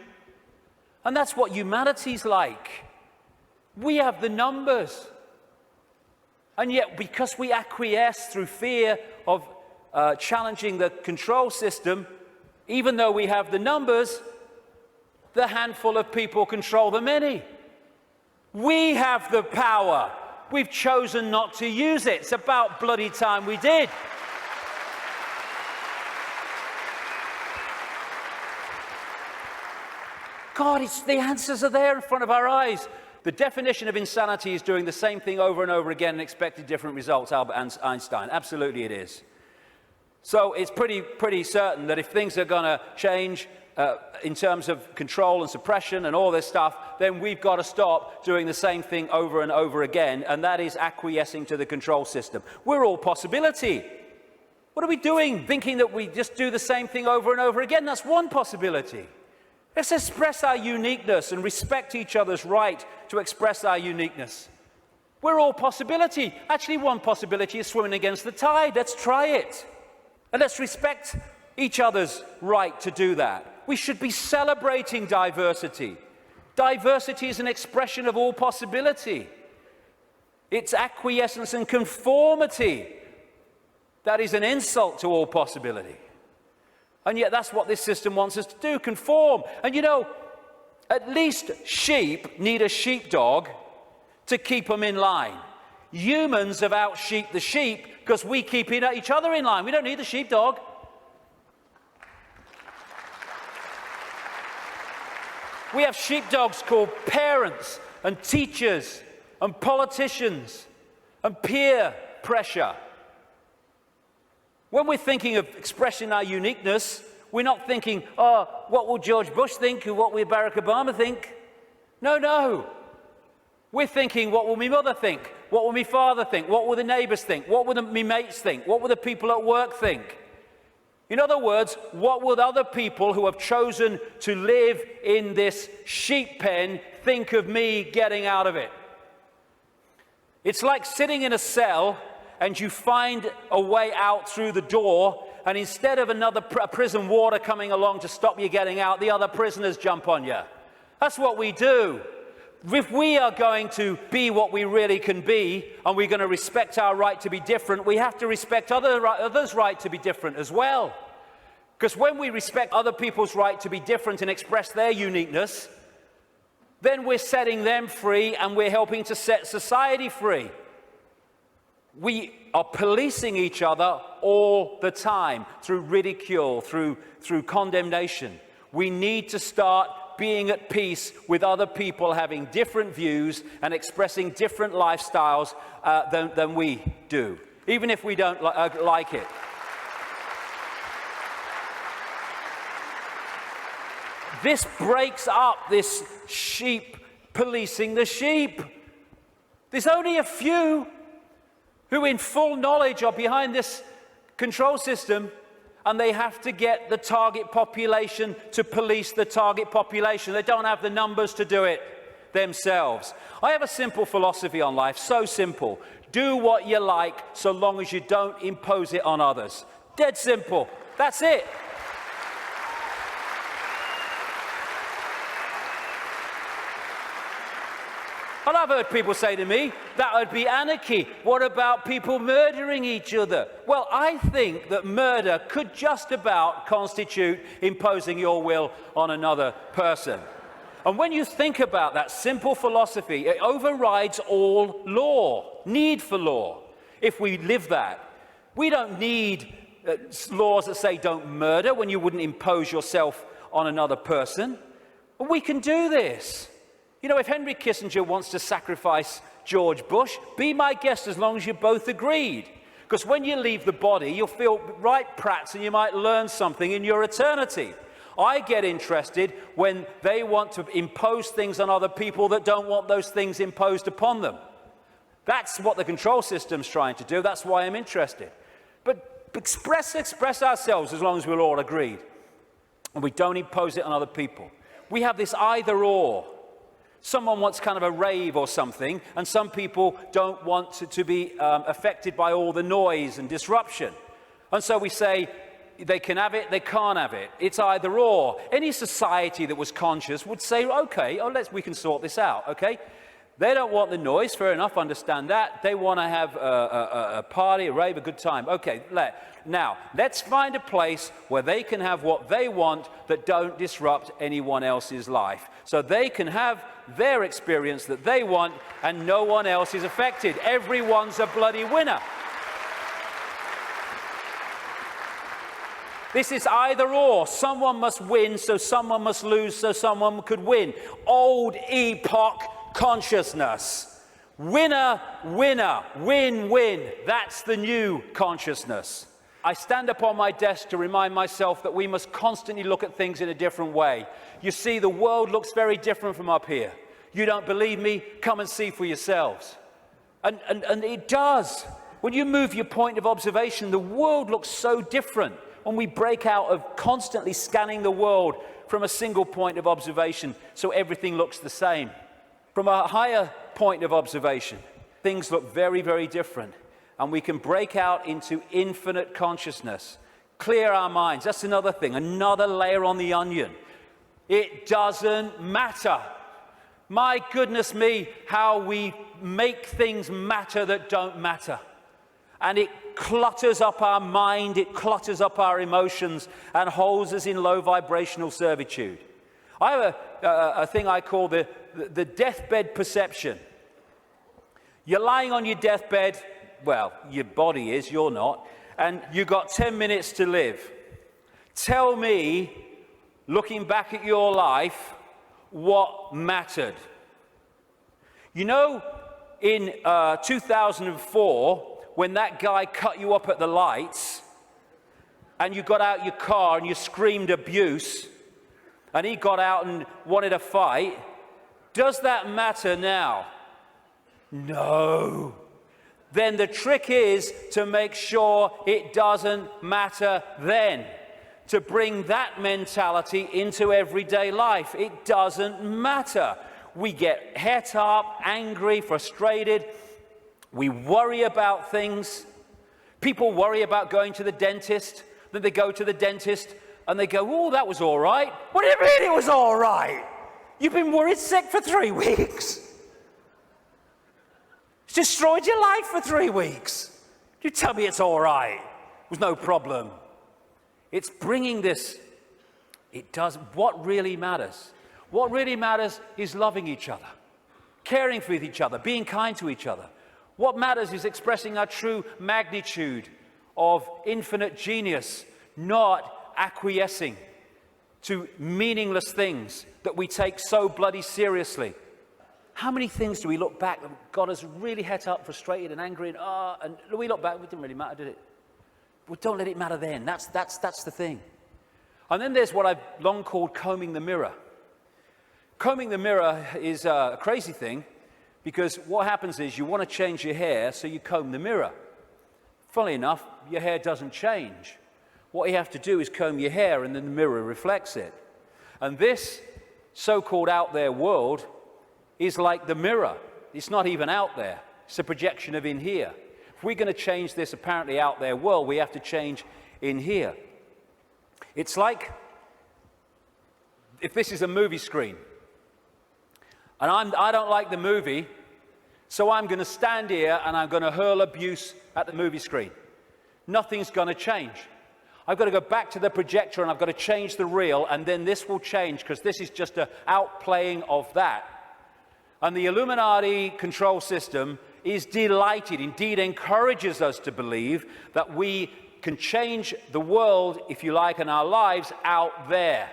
And that's what humanity's like. We have the numbers. And yet, because we acquiesce through fear of challenging the control system, even though we have the numbers, the handful of people control the many. We have the power. We've chosen not to use it. It's about bloody time we did. God, the answers are there in front of our eyes. The definition of insanity is doing the same thing over and over again and expecting different results, Albert Einstein. Absolutely it is. So it's pretty certain that if things are going to change in terms of control and suppression and all this stuff, then we've got to stop doing the same thing over and over again, and that is acquiescing to the control system. We're all possibility. What are we doing, thinking that we just do the same thing over and over again? That's one possibility. Let's express our uniqueness and respect each other's right to express our uniqueness. We're all possibility. Actually, one possibility is swimming against the tide. Let's try it. And let's respect each other's right to do that. We should be celebrating diversity. Diversity is an expression of all possibility. It's acquiescence and conformity that is an insult to all possibility. And yet that's what this system wants us to do, conform. And you know, at least sheep need a sheepdog to keep them in line. Humans have out-sheeped the sheep because we keep each other in line. We don't need the sheepdog. We have sheepdogs called parents and teachers and politicians and peer pressure. When we're thinking of expressing our uniqueness, we're not thinking, oh, what will George Bush think or what will Barack Obama think? No. We're thinking, what will my mother think? What will my father think? What will the neighbours think? What will my mates think? What will the people at work think? In other words, what will other people who have chosen to live in this sheep pen think of me getting out of it? It's like sitting in a cell and you find a way out through the door, and instead of another prison warder coming along to stop you getting out, the other prisoners jump on you. That's what we do. If we are going to be what we really can be, and we're going to respect our right to be different, we have to respect others' right to be different as well. Because when we respect other people's right to be different and express their uniqueness, then we're setting them free and we're helping to set society free. We are policing each other all the time through ridicule, through condemnation. We need to start being at peace with other people having different views and expressing different lifestyles than we do, even if we don't like it. This breaks up this sheep policing the sheep. There's only a few who in full knowledge are behind this control system, and they have to get the target population to police the target population. They don't have the numbers to do it themselves. I have a simple philosophy on life, so simple. Do what you like so long as you don't impose it on others. Dead simple. That's it. And I've heard people say to me, that would be anarchy. What about people murdering each other? Well, I think that murder could just about constitute imposing your will on another person. And when you think about that simple philosophy, it overrides all law, need for law, if we live that. We don't need laws that say don't murder when you wouldn't impose yourself on another person. But we can do this. You know, if Henry Kissinger wants to sacrifice George Bush, be my guest as long as you both agreed. Because when you leave the body, you'll feel right prats and you might learn something in your eternity. I get interested when they want to impose things on other people that don't want those things imposed upon them. That's what the control system's trying to do. That's why I'm interested. But express ourselves as long as we're all agreed. And we don't impose it on other people. We have this either or. Someone wants kind of a rave or something, and some people don't want to be affected by all the noise and disruption. And so we say, they can have it, they can't have it. It's either or. Any society that was conscious would say, okay, we can sort this out, okay? They don't want the noise, fair enough, understand that. They want to have a party, a rave, a good time. Okay, now, let's find a place where they can have what they want that don't disrupt anyone else's life. So they can have their experience that they want and no one else is affected. Everyone's a bloody winner. This is either or. Someone must win, so someone must lose, so someone could win. Old epoch consciousness. Winner, winner, win, win. That's the new consciousness. I stand upon my desk to remind myself that we must constantly look at things in a different way. You see, the world looks very different from up here. You don't believe me? Come and see for yourselves. And it does. When you move your point of observation, the world looks so different. When we break out of constantly scanning the world from a single point of observation, so everything looks the same. From a higher point of observation, things look very, very different. And we can break out into infinite consciousness, clear our minds. That's another thing, another layer on the onion. It doesn't matter. My goodness me, how we make things matter that don't matter. And it clutters up our mind, it clutters up our emotions, and holds us in low vibrational servitude. I have a thing I call the deathbed perception. You're lying on your deathbed, well, your body is, you're not, and you've got 10 minutes to live. Tell me, looking back at your life, what mattered. You know, in 2004, when that guy cut you up at the lights, and you got out your car and you screamed abuse, and he got out and wanted a fight, does that matter now? No. Then the trick is to make sure it doesn't matter then. To bring that mentality into everyday life. It doesn't matter. We get het up, angry, frustrated. We worry about things. People worry about going to the dentist. Then they go to the dentist and they go, oh, that was all right. What do you mean it was all right? You've been worried sick for 3 weeks. It's destroyed your life for 3 weeks. You tell me it's all right. It was no problem. It's bringing this. It does. What really matters? What really matters is loving each other, caring for each other, being kind to each other. What matters is expressing our true magnitude of infinite genius, not acquiescing to meaningless things that we take so bloody seriously. How many things do we look back that got us really het up, frustrated and angry, and we look back, it didn't really matter, did it? Well, don't let it matter then. That's the thing. And then there's what I've long called combing the mirror. Combing the mirror is a crazy thing, because what happens is you want to change your hair, so you comb the mirror. Funnily enough, your hair doesn't change. What you have to do is comb your hair, and then the mirror reflects it. And this so-called out there world is like the mirror. It's not even out there. It's a projection of in here. If we're going to change this apparently out there world, we have to change in here. It's like if this is a movie screen, and I don't like the movie, so I'm going to stand here and I'm going to hurl abuse at the movie screen. Nothing's going to change. I've got to go back to the projector and I've got to change the reel, and then this will change, because this is just an outplaying of that. And the Illuminati control system is delighted, indeed encourages us to believe that we can change the world, if you like, and our lives out there.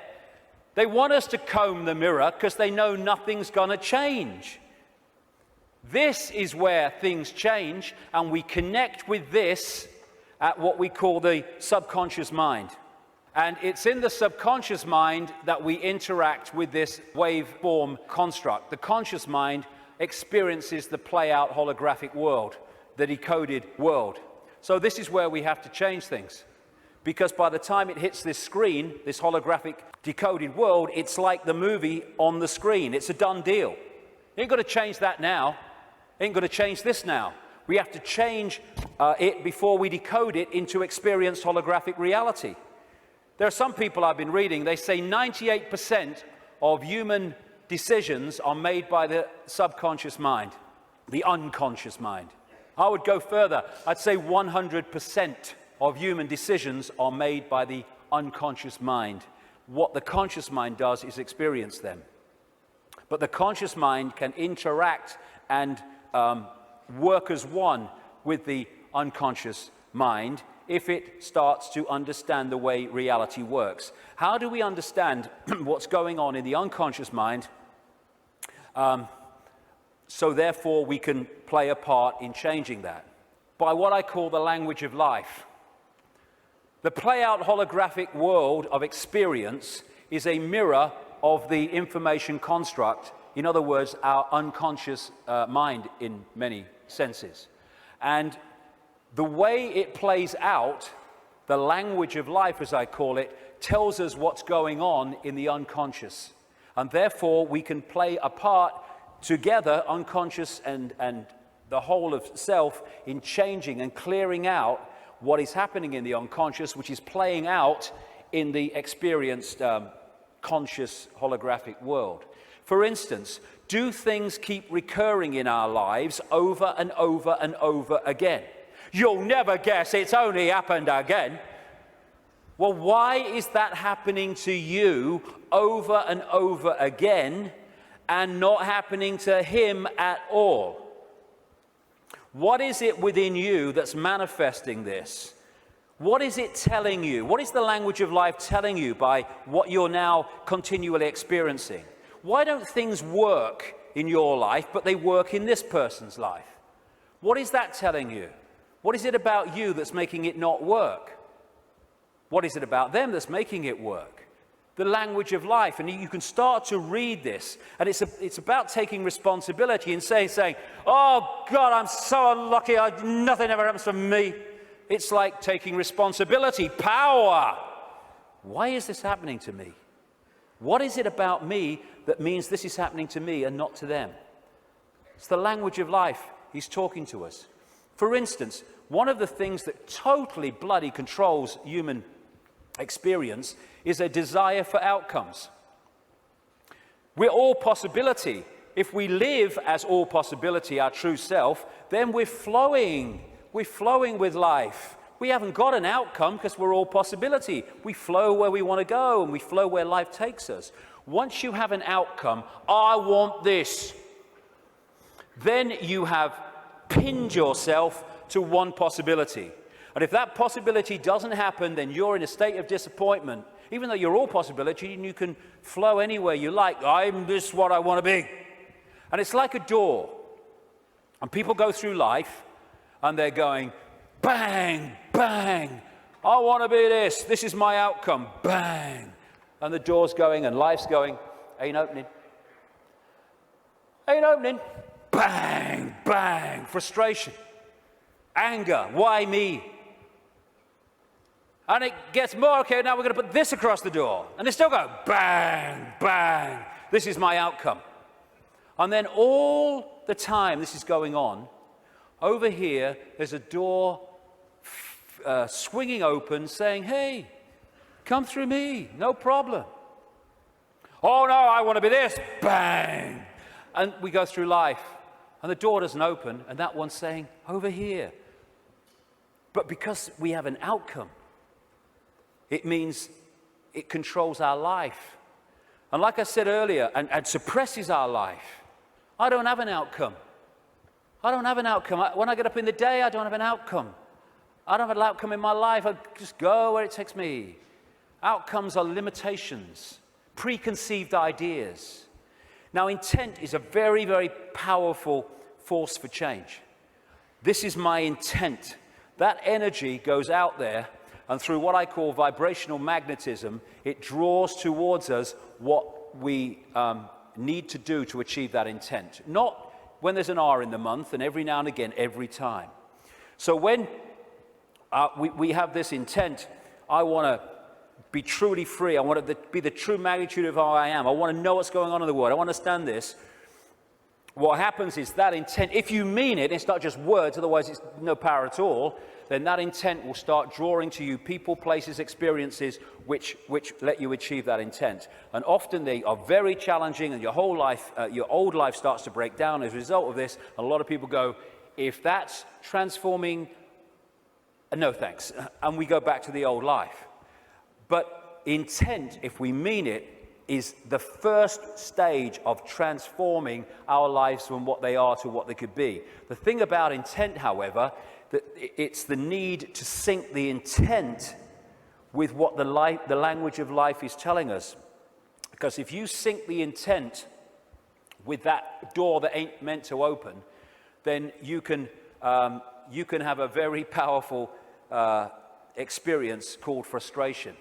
They want us to comb the mirror because they know nothing's going to change. This is where things change, and we connect with this at what we call the subconscious mind. And it's in the subconscious mind that we interact with this waveform construct. The conscious mind experiences the play-out holographic world, the decoded world. So this is where we have to change things. Because by the time it hits this screen, this holographic decoded world, it's like the movie on the screen. It's a done deal. You ain't got to change that now. You ain't got to change this now. We have to change it before we decode it into experienced holographic reality. There are some people I've been reading, they say 98% of human decisions are made by the subconscious mind, the unconscious mind. I would go further. I'd say 100% of human decisions are made by the unconscious mind. What the conscious mind does is experience them. But the conscious mind can interact and work as one with the unconscious mind if it starts to understand the way reality works. How do we understand what's going on in the unconscious mind, so therefore we can play a part in changing that? By what I call the language of life. The play-out holographic world of experience is a mirror of the information construct, in other words, our unconscious mind in many senses. And the way it plays out, the language of life, as I call it, tells us what's going on in the unconscious. And therefore, we can play a part together, unconscious and the whole of self, in changing and clearing out what is happening in the unconscious, which is playing out in the experienced conscious holographic world. For instance, do things keep recurring in our lives over and over and over again? You'll never guess, it's only happened again. Well, why is that happening to you over and over again and not happening to him at all? What is it within you that's manifesting this? What is it telling you? What is the language of life telling you by what you're now continually experiencing? Why don't things work in your life, but they work in this person's life? What is that telling you? What is it about you that's making it not work? What is it about them that's making it work? The language of life. And you can start to read this. And it's about taking responsibility and saying, oh, God, I'm so unlucky. Nothing ever happens to me. It's like taking responsibility, power. Why is this happening to me? What is it about me that means this is happening to me and not to them? It's the language of life. He's talking to us. For instance, one of the things that totally bloody controls human experience is a desire for outcomes. We're all possibility. If we live as all possibility, our true self, then we're flowing. We're flowing with life. We haven't got an outcome because we're all possibility. We flow where we want to go, and we flow where life takes us. Once you have an outcome, I want this, then you have pinned yourself to one possibility. And if that possibility doesn't happen, then you're in a state of disappointment. Even though you're all possibility and you can flow anywhere you like, I'm this what I want to be. And it's like a door. And people go through life and they're going, bang, bang. I want to be this. This is my outcome. Bang. And the door's going and life's going, ain't opening. Ain't opening. Bang, bang. Frustration. Anger. Why me? And it gets more, okay, now we're going to put this across the door. And they still go, bang, bang. This is my outcome. And then all the time this is going on, over here, there's a door swinging open saying, hey, come through me, no problem. Oh no, I want to be this, bang. And we go through life, and the door doesn't open, and that one's saying, over here. But because we have an outcome, it means it controls our life. And like I said earlier, and suppresses our life. I don't have an outcome. I don't have an outcome. When I get up in the day, I don't have an outcome. I don't have an outcome in my life. I just go where it takes me. Outcomes are limitations, preconceived ideas. Now, intent is a very, very powerful force for change. This is my intent. That energy goes out there, and through what I call vibrational magnetism, it draws towards us what we need to do to achieve that intent. Not when there's an R in the month, and every now and again, every time. So when we have this intent, I want to be truly free. I want it to be the true magnitude of how I am. I want to know what's going on in the world. I want to understand this. What happens is that intent, if you mean it, it's not just words, otherwise it's no power at all, then that intent will start drawing to you people, places, experiences which let you achieve that intent. And often they are very challenging, and your whole life, your old life starts to break down as a result of this. And a lot of people go, if that's transforming, no thanks. And we go back to the old life. But intent, if we mean it, is the first stage of transforming our lives from what they are to what they could be. The thing about intent, however, that it's the need to sync the intent with what the language of life is telling us. Because if you sync the intent with that door that ain't meant to open, then you can have a very powerful experience called frustration.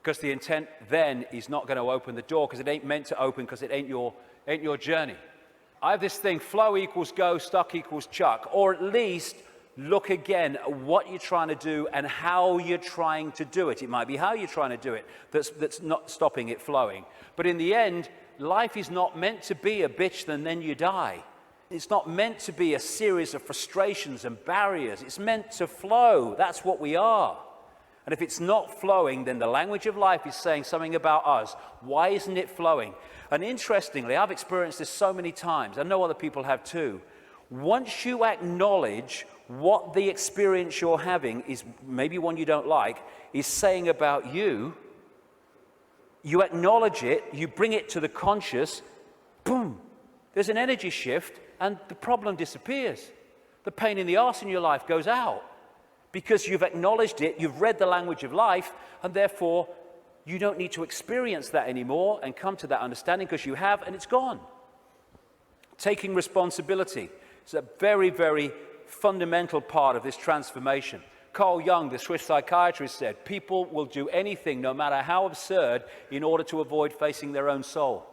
Because the intent then is not going to open the door, because it ain't meant to open, because it ain't your journey. I have this thing, flow equals go, stuck equals chuck. Or at least look again at what you're trying to do and how you're trying to do it. It might be how you're trying to do it that's not stopping it flowing. But in the end, life is not meant to be a bitch and then you die. It's not meant to be a series of frustrations and barriers. It's meant to flow. That's what we are. And if it's not flowing, then the language of life is saying something about us. Why isn't it flowing? And interestingly, I've experienced this so many times. I know other people have too. Once you acknowledge what the experience you're having is, maybe one you don't like, is saying about you, you acknowledge it, you bring it to the conscious, boom, there's an energy shift and the problem disappears. The pain in the arse in your life goes out because you've acknowledged it, you've read the language of life, and therefore you don't need to experience that anymore and come to that understanding because you have, and it's gone. Taking responsibility is a very, very fundamental part of this transformation. Carl Jung, the Swiss psychiatrist, said, people will do anything, no matter how absurd, in order to avoid facing their own soul.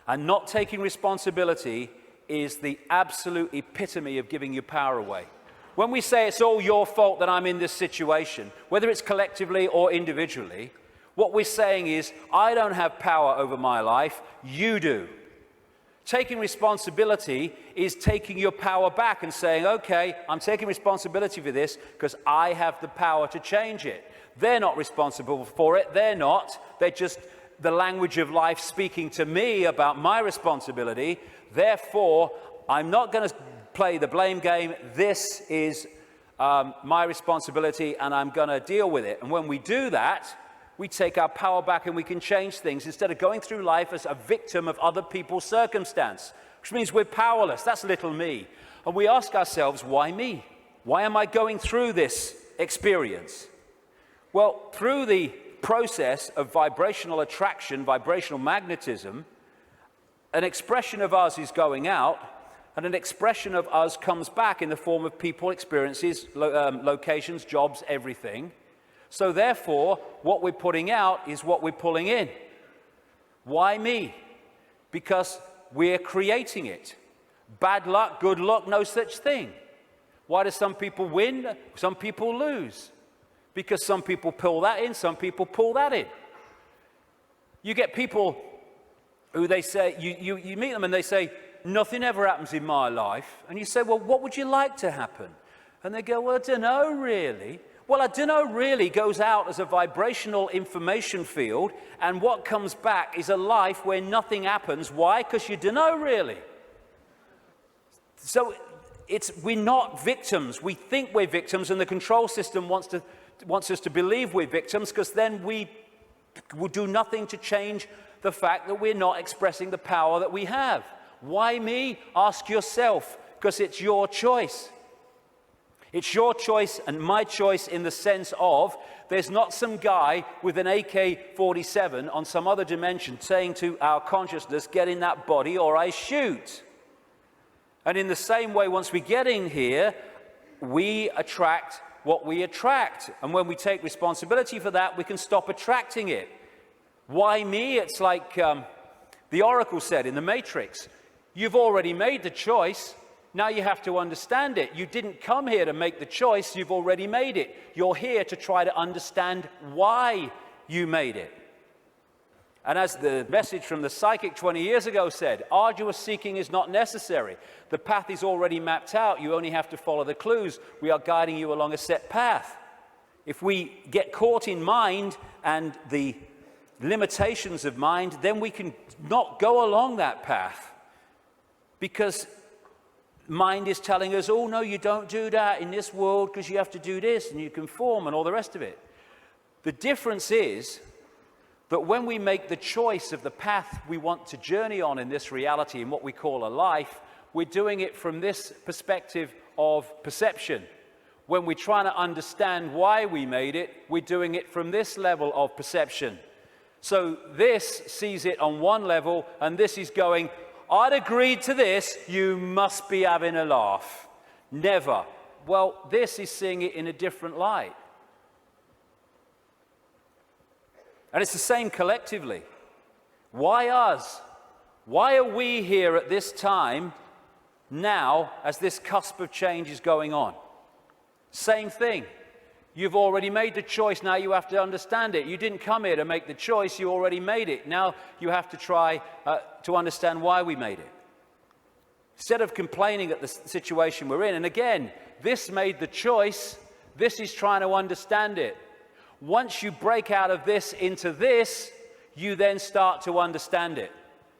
And not taking responsibility is the absolute epitome of giving your power away. When we say it's all your fault that I'm in this situation, whether it's collectively or individually, what we're saying is, I don't have power over my life, you do. Taking responsibility is taking your power back and saying, okay, I'm taking responsibility for this because I have the power to change it. They're not responsible for it. They're just the language of life speaking to me about my responsibility. Therefore, I'm not going to play the blame game. This is my responsibility and I'm going to deal with it. And when we do that, we take our power back and we can change things instead of going through life as a victim of other people's circumstance, which means we're powerless. That's little me. And we ask ourselves, why me? Why am I going through this experience? Well, through the process of vibrational attraction, vibrational magnetism, an expression of us is going out, and an expression of us comes back in the form of people, experiences, locations, jobs, everything. So therefore, what we're putting out is what we're pulling in. Why me? Because we're creating it. Bad luck, good luck, no such thing. Why do some people win? Some people lose. Because some people pull that in, some people pull that in. You get people who they say, you meet them and they say, nothing ever happens in my life. And you say, well, what would you like to happen? And they go, well, I don't know really. Well, I don't know really goes out as a vibrational information field, and what comes back is a life where nothing happens. Why? Because you don't know really. So we're not victims. We think we're victims, and the control system wants us to believe we're victims, because then we will do nothing to change the fact that we're not expressing the power that we have. Why me? Ask yourself, because it's your choice. It's your choice and my choice in the sense of there's not some guy with an AK-47 on some other dimension saying to our consciousness, get in that body or I shoot. And in the same way, once we get in here, we attract what we attract. And when we take responsibility for that, we can stop attracting it. Why me? It's like the Oracle said in the Matrix. You've already made the choice. Now you have to understand it. You didn't come here to make the choice. You've already made it. You're here to try to understand why you made it. And as the message from the psychic 20 years ago said, arduous seeking is not necessary. The path is already mapped out. You only have to follow the clues. We are guiding you along a set path. If we get caught in mind and the limitations of mind, then we can not go along that path. Because mind is telling us, oh no, you don't do that in this world because you have to do this and you conform and all the rest of it. The difference is that when we make the choice of the path we want to journey on in this reality, in what we call a life, we're doing it from this perspective of perception. When we're trying to understand why we made it, we're doing it from this level of perception. So this sees it on one level, and this is going, I'd agreed to this, you must be having a laugh. Never. Well, this is seeing it in a different light. And it's the same collectively. Why us? Why are we here at this time now as this cusp of change is going on? Same thing. You've already made the choice, now you have to understand it. You didn't come here to make the choice, you already made it. Now you have to try to understand why we made it. Instead of complaining at the situation we're in, and again, this made the choice, this is trying to understand it. Once you break out of this into this, you then start to understand it,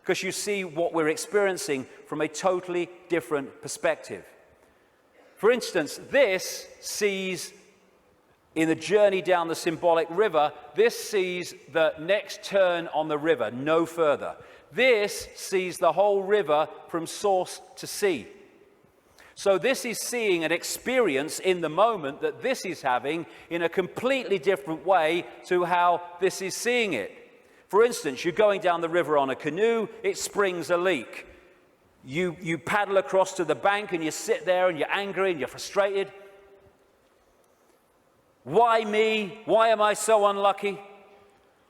because you see what we're experiencing from a totally different perspective. For instance, this sees, in the journey down the symbolic river, this sees the next turn on the river, no further. This sees the whole river from source to sea. So this is seeing an experience in the moment that this is having in a completely different way to how this is seeing it. For instance, you're going down the river on a canoe, it springs a leak. You paddle across to the bank and you sit there and you're angry and you're frustrated. Why me? Why am I so unlucky?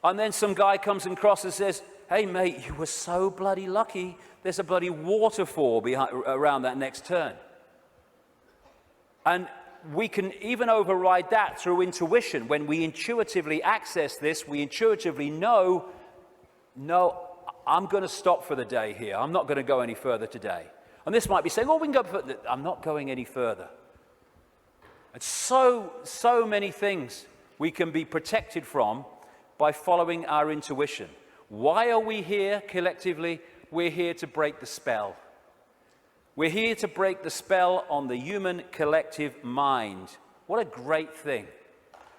And then some guy comes across and says, hey mate, you were so bloody lucky. There's a bloody waterfall around that next turn. And we can even override that through intuition. When we intuitively access this, we intuitively know, no, I'm going to stop for the day here. I'm not going to go any further today. And this might be saying, oh, we can go further. I'm not going any further. And so many things we can be protected from by following our intuition. Why are we here collectively? We're here to break the spell. We're here to break the spell on the human collective mind. What a great thing.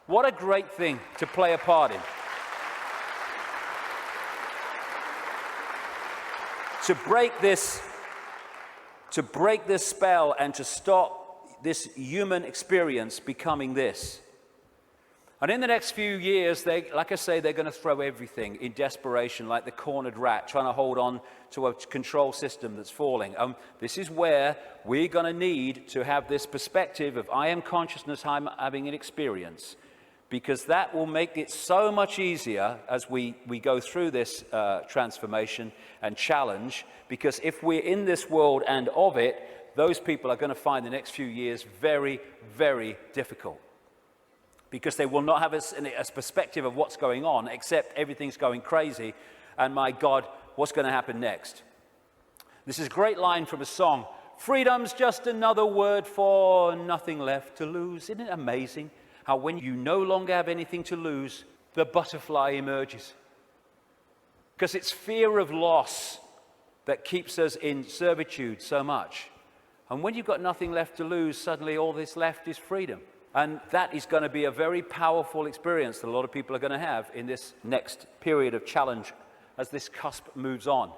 What a great thing to play a part in. To break this spell and to stop this human experience becoming this. And in the next few years, like I say, they're going to throw everything in desperation, like the cornered rat, trying to hold on to a control system that's falling. This is where we're going to need to have this perspective of I am consciousness, I'm having an experience, because that will make it so much easier as we go through this transformation and challenge, because if we're in this world and of it, those people are going to find the next few years very, very difficult. Because they will not have a perspective of what's going on, except everything's going crazy, and my God, what's going to happen next? This is a great line from a song. Freedom's just another word for nothing left to lose. Isn't it amazing how when you no longer have anything to lose, the butterfly emerges? Because it's fear of loss that keeps us in servitude so much. And when you've got nothing left to lose, suddenly all that's left is freedom. And that is going to be a very powerful experience that a lot of people are going to have in this next period of challenge as this cusp moves on.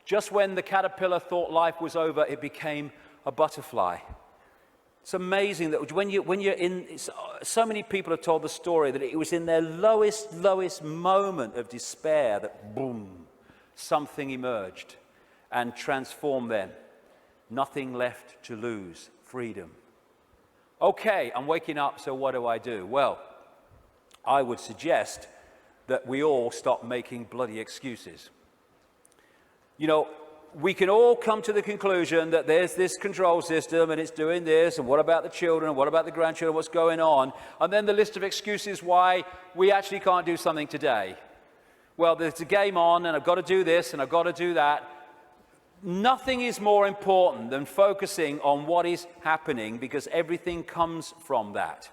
Just when the caterpillar thought life was over, it became a butterfly. It's amazing that when you're in, so many people have told the story that it was in their lowest moment of despair that boom, something emerged and transformed them. Nothing left to lose, freedom. Okay, I'm waking up, so what do I do? Well, I would suggest that we all stop making bloody excuses. You know, we can all come to the conclusion that there's this control system and it's doing this, and what about the children, and what about the grandchildren, what's going on? And then the list of excuses why we actually can't do something today. Well, there's a game on, and I've got to do this, and I've got to do that. Nothing is more important than focusing on what is happening, because everything comes from that.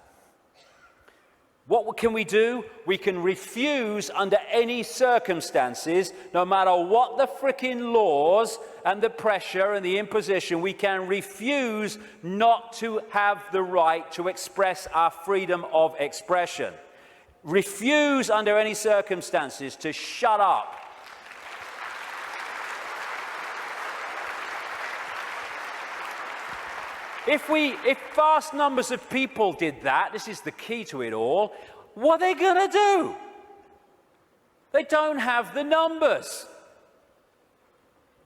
What can we do? We can refuse under any circumstances, no matter what the frickin' laws and the pressure and the imposition, we can refuse not to have the right to express our freedom of expression. Refuse under any circumstances to shut up. If vast numbers of people did that, this is the key to it all, what are they going to do? They don't have the numbers.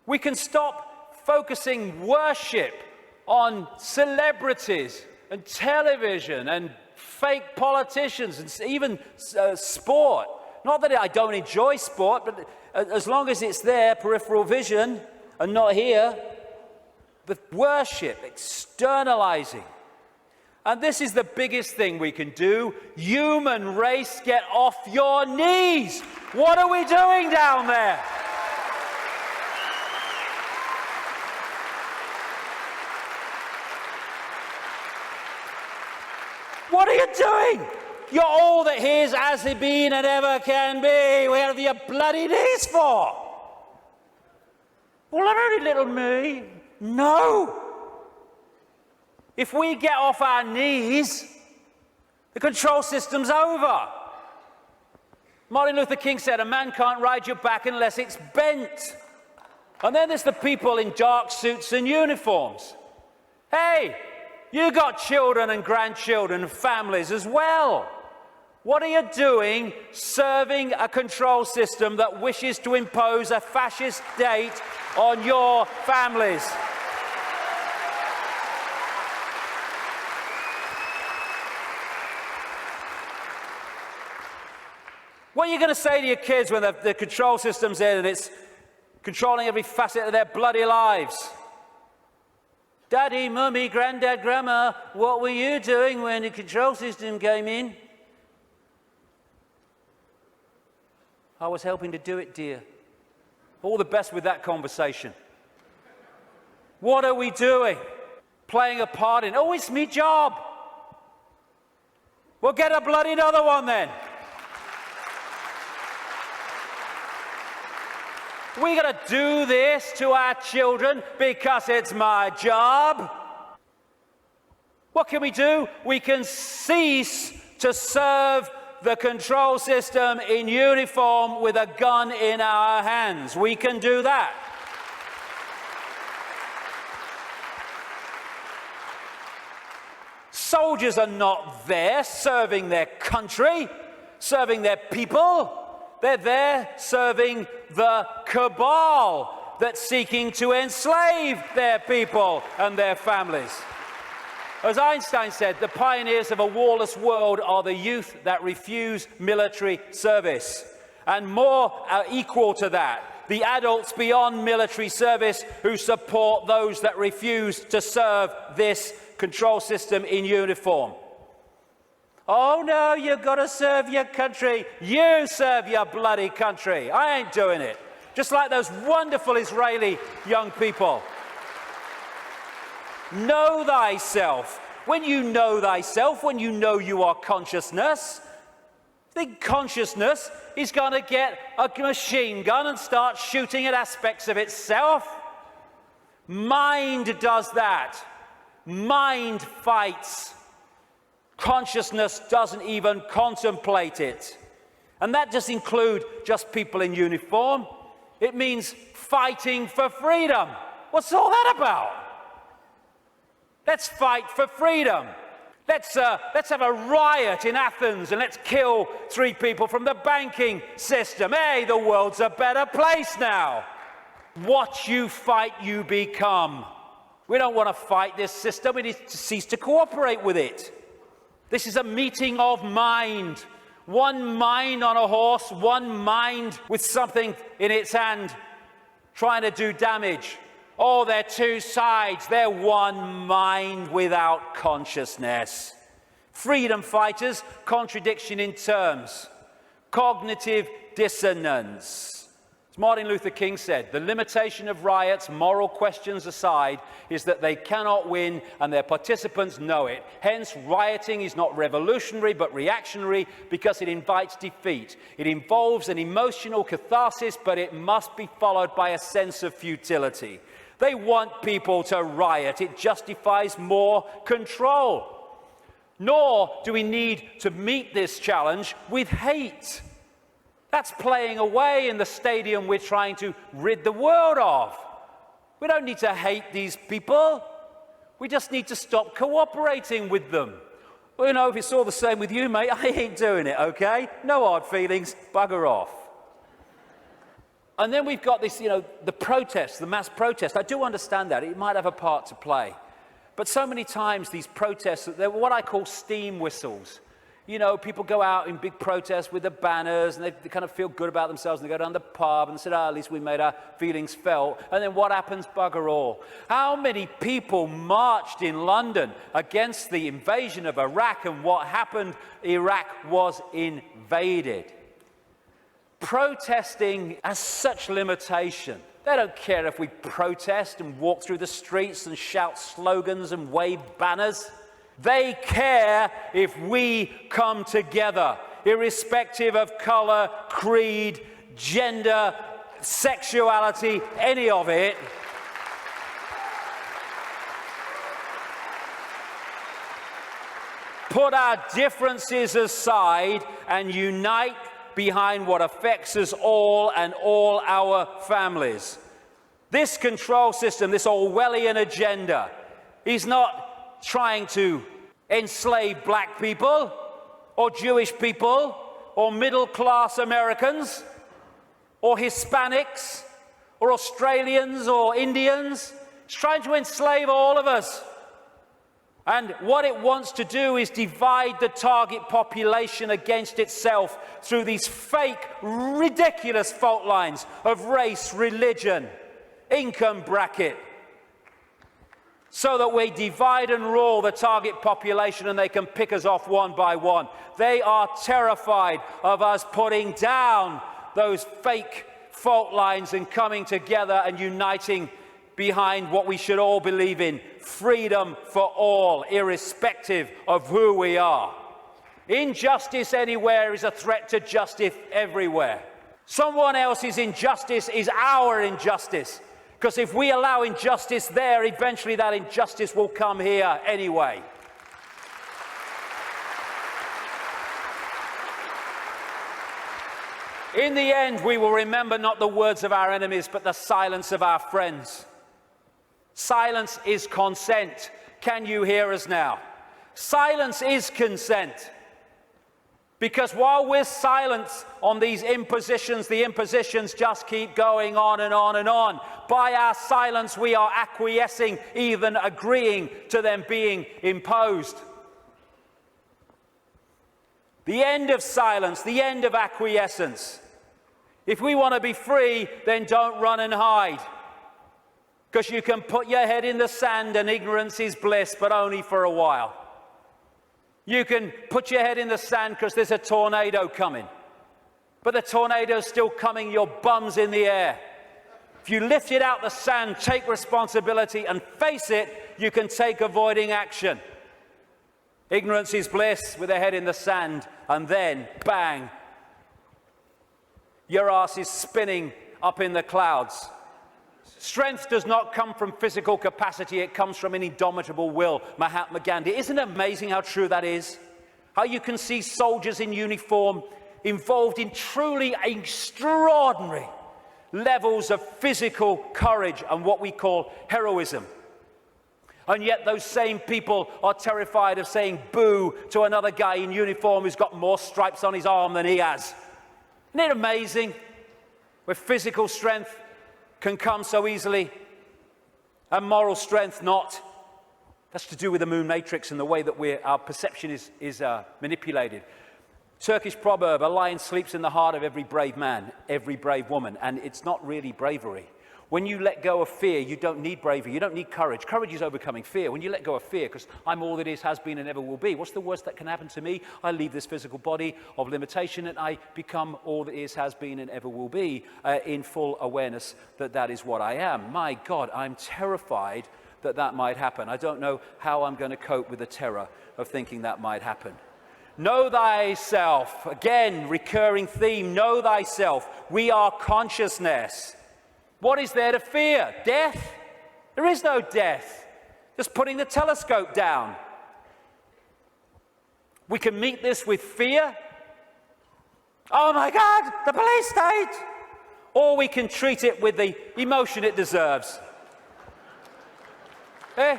We can stop focusing worship on celebrities and television and fake politicians and even sport. Not that I don't enjoy sport, but as long as it's there, peripheral vision, and not here, the worship, externalizing. And this is the biggest thing we can do. Human race, get off your knees. What are we doing down there? What are you doing? You're all that is, has been, and ever can be. Where have your bloody knees for? Well, I'm only little me. No. If we get off our knees, the control system's over. Martin Luther King said, a man can't ride your back unless it's bent. And then there's the people in dark suits and uniforms. Hey, you got children and grandchildren and families as well. What are you doing serving a control system that wishes to impose a fascist state on your families? What are you going to say to your kids when the control system's in and it's controlling every facet of their bloody lives? Daddy, Mummy, Granddad, Grandma, what were you doing when the control system came in? I was helping to do it, dear. All the best with that conversation. What are we doing? Playing a part in, oh, it's me job. Well, get a bloody another one then. We got to do this to our children because it's my job. What can we do? We can cease to serve the control system in uniform with a gun in our hands. We can do that. Soldiers are not there serving their country, serving their people. They're there serving the cabal that's seeking to enslave their people and their families. As Einstein said, the pioneers of a warless world are the youth that refuse military service. And more are equal to that, the adults beyond military service who support those that refuse to serve this control system in uniform. Oh no, you've got to serve your country. You serve your bloody country. I ain't doing it. Just like those wonderful Israeli young people. Know thyself. When you know thyself, when you know you are consciousness, the consciousness is going to get a machine gun and start shooting at aspects of itself. Mind does that. Mind fights. Consciousness doesn't even contemplate it. And that doesn't include just people in uniform. It means fighting for freedom. What's all that about? Let's fight for freedom. Let's have a riot in Athens and let's kill 3 people from the banking system. Hey, the world's a better place now. What you fight, you become. We don't want to fight this system. We need to cease to cooperate with it. This is a meeting of mind. One mind on a horse, one mind with something in its hand trying to do damage. Oh, they're 2 sides. They're one mind without consciousness. Freedom fighters, contradiction in terms. Cognitive dissonance. As Martin Luther King said, the limitation of riots, moral questions aside, is that they cannot win and their participants know it. Hence, rioting is not revolutionary but reactionary because it invites defeat. It involves an emotional catharsis, but it must be followed by a sense of futility. They want people to riot. It justifies more control. Nor do we need to meet this challenge with hate. That's playing away in the stadium we're trying to rid the world of. We don't need to hate these people. We just need to stop cooperating with them. Well, you know, if it's all the same with you, mate, I ain't doing it, okay? No hard feelings, bugger off. And then we've got this, the protest, the mass protest. I do understand that. It might have a part to play. But so many times these protests, they're what I call steam whistles. You know, people go out in big protests with the banners and they kind of feel good about themselves and they go down the pub and say, at least we made our feelings felt. And then what happens? Bugger all. How many people marched in London against the invasion of Iraq, and what happened? Iraq was invaded. Protesting has such limitation. They don't care if we protest and walk through the streets and shout slogans and wave banners. They care if we come together, irrespective of color, creed, gender, sexuality, any of it. Put our differences aside and unite behind what affects us all and all our families. This control system, this Orwellian agenda, is not trying to enslave black people or Jewish people or middle-class Americans or Hispanics or Australians or Indians. It's trying to enslave all of us. And what it wants to do is divide the target population against itself through these fake, ridiculous fault lines of race, religion, income bracket, so that we divide and rule the target population and they can pick us off one by one. They are terrified of us putting down those fake fault lines and coming together and uniting behind what we should all believe in: freedom for all, irrespective of who we are. Injustice anywhere is a threat to justice everywhere. Someone else's injustice is our injustice, because if we allow injustice there, eventually that injustice will come here anyway. In the end, we will remember not the words of our enemies, but the silence of our friends. Silence is consent. Can you hear us now? Silence is consent. Because while we're silent on these impositions, the impositions just keep going on and on and on. By our silence, we are acquiescing, even agreeing to them being imposed. The end of silence, the end of acquiescence. If we want to be free, then don't run and hide. Because you can put your head in the sand and ignorance is bliss, but only for a while. You can put your head in the sand because there's a tornado coming. But the tornado's still coming, your bum's in the air. If you lift it out the sand, take responsibility and face it, you can take avoiding action. Ignorance is bliss with a head in the sand, and then, bang, your ass is spinning up in the clouds. Strength does not come from physical capacity, it comes from an indomitable will. Mahatma Gandhi. Isn't it amazing how true that is? How you can see soldiers in uniform involved in truly extraordinary levels of physical courage and what we call heroism. And yet those same people are terrified of saying boo to another guy in uniform who's got more stripes on his arm than he has. Isn't it amazing? Where physical strength can come so easily, and moral strength not. That's to do with the moon matrix and the way that our perception is manipulated. Turkish proverb, a lion sleeps in the heart of every brave man, every brave woman, and it's not really bravery. When you let go of fear, you don't need bravery, you don't need courage. Courage is overcoming fear. When you let go of fear, because I'm all that is, has been, and ever will be, what's the worst that can happen to me? I leave this physical body of limitation and I become all that is, has been, and ever will be in full awareness that that is what I am. My God, I'm terrified that that might happen. I don't know how I'm going to cope with the terror of thinking that might happen. Know thyself. Again, recurring theme, know thyself. We are consciousness. What is there to fear? Death? There is no death. Just putting the telescope down. We can meet this with fear. Oh my God, the police state! Or we can treat it with the emotion it deserves. Eh?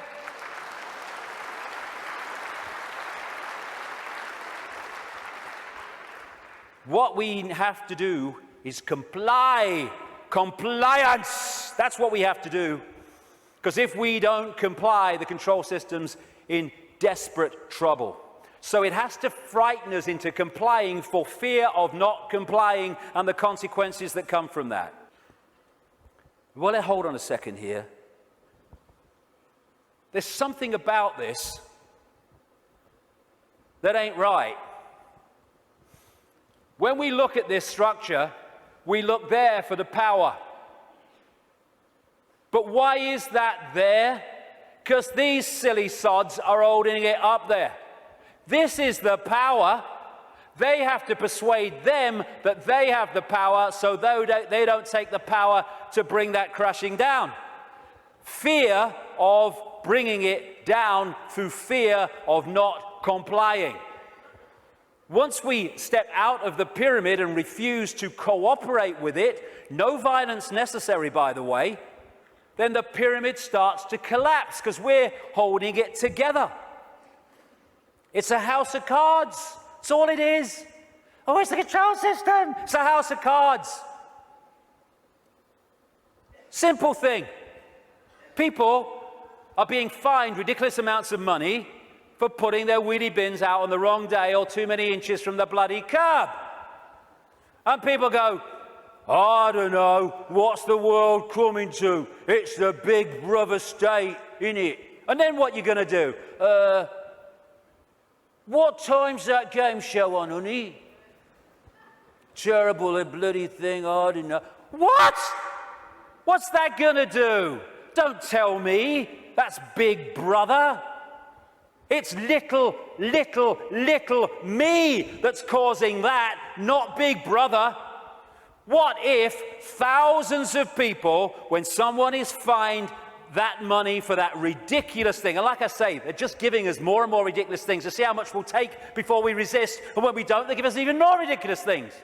What we have to do is comply. Compliance! That's what we have to do. Because if we don't comply, the control system's in desperate trouble. So it has to frighten us into complying for fear of not complying and the consequences that come from that. Well, hold on a second here. There's something about this that ain't right. When we look at this structure, we look there for the power. But why is that there? Because these silly sods are holding it up there. This is the power. They have to persuade them that they have the power, so they don't take the power to bring that crashing down. Fear of bringing it down through fear of not complying. Once we step out of the pyramid and refuse to cooperate with it, no violence necessary, by the way, then the pyramid starts to collapse because we're holding it together. It's a house of cards. That's all it is. Oh, it's the control system. It's a house of cards. Simple thing. People are being fined ridiculous amounts of money for putting their wheelie bins out on the wrong day or too many inches from the bloody curb. And people go, I don't know, what's the world coming to? It's the big brother state, innit? And then what you going to do? What time's that game show on, honey? Terrible bloody thing, I don't know. What? What's that going to do? Don't tell me. That's Big Brother. It's little me that's causing that, not Big Brother. What if thousands of people, when someone is fined that money for that ridiculous thing, and like I say, they're just giving us more and more ridiculous things to see how much we'll take before we resist, and when we don't, they give us even more ridiculous things.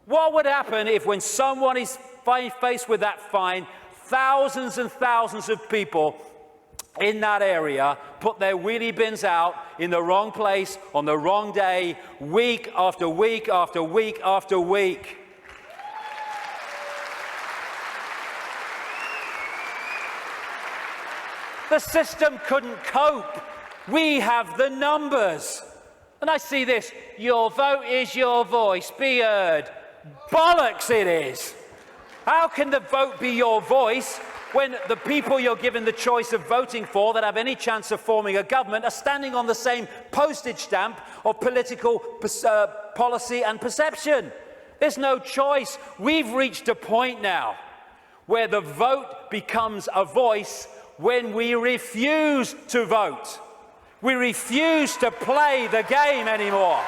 What would happen if when someone is faced with that fine, thousands and thousands of people in that area put their wheelie bins out in the wrong place on the wrong day, week after week after week after week. The system couldn't cope. We have the numbers. And I see this, your vote is your voice, be heard. Bollocks it is. How can the vote be your voice when the people you're given the choice of voting for that have any chance of forming a government are standing on the same postage stamp of political policy and perception? There's no choice. We've reached a point now where the vote becomes a voice when we refuse to vote. We refuse to play the game anymore.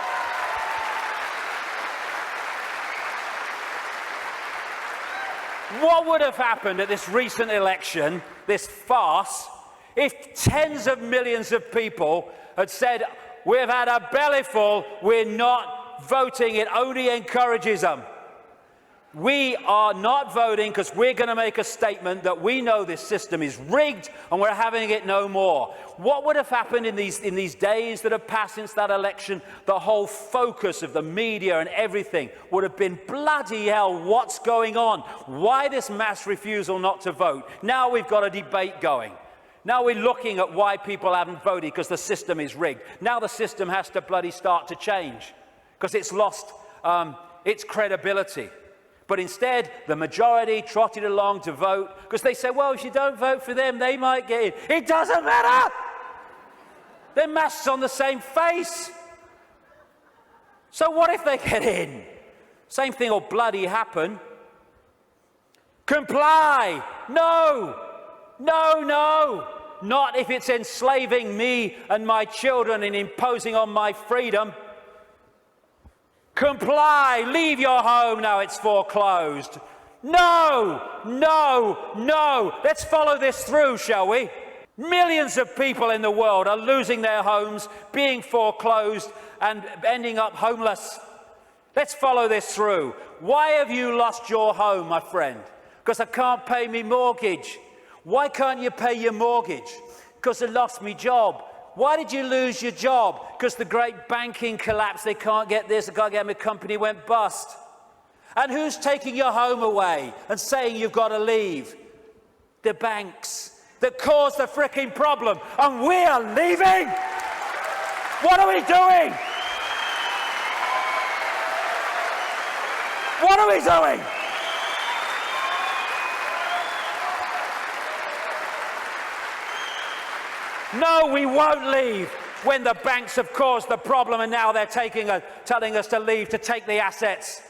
What would have happened at this recent election, this farce, if tens of millions of people had said, we've had a bellyful, we're not voting, it only encourages them. We are not voting because we're going to make a statement that we know this system is rigged and we're having it no more. What would have happened in these days that have passed since that election? The whole focus of the media and everything would have been, bloody hell, what's going on? Why this mass refusal not to vote? Now we've got a debate going. Now we're looking at why people haven't voted because the system is rigged. Now the system has to bloody start to change because it's lost its credibility. But instead, the majority trotted along to vote because they said, well, if you don't vote for them, they might get in. It doesn't matter! Their masks on the same face. So what if they get in? Same thing will bloody happen. Comply! No! No, no! Not if it's enslaving me and my children and imposing on my freedom. Comply, leave your home now it's foreclosed. No, no, no. Let's follow this through, shall we? Millions of people in the world are losing their homes, being foreclosed, and ending up homeless. Let's follow this through. Why have you lost your home, my friend? Because I can't pay me mortgage. Why can't you pay your mortgage? Because I lost my job. Why did you lose your job? Because the great banking collapse, they can't get this, they can't get my company went bust. And who's taking your home away and saying you've got to leave? The banks that caused the fricking problem. And we are leaving? What are we doing? What are we doing? No, we won't leave when the banks have caused the problem and now they're telling us to leave to take the assets.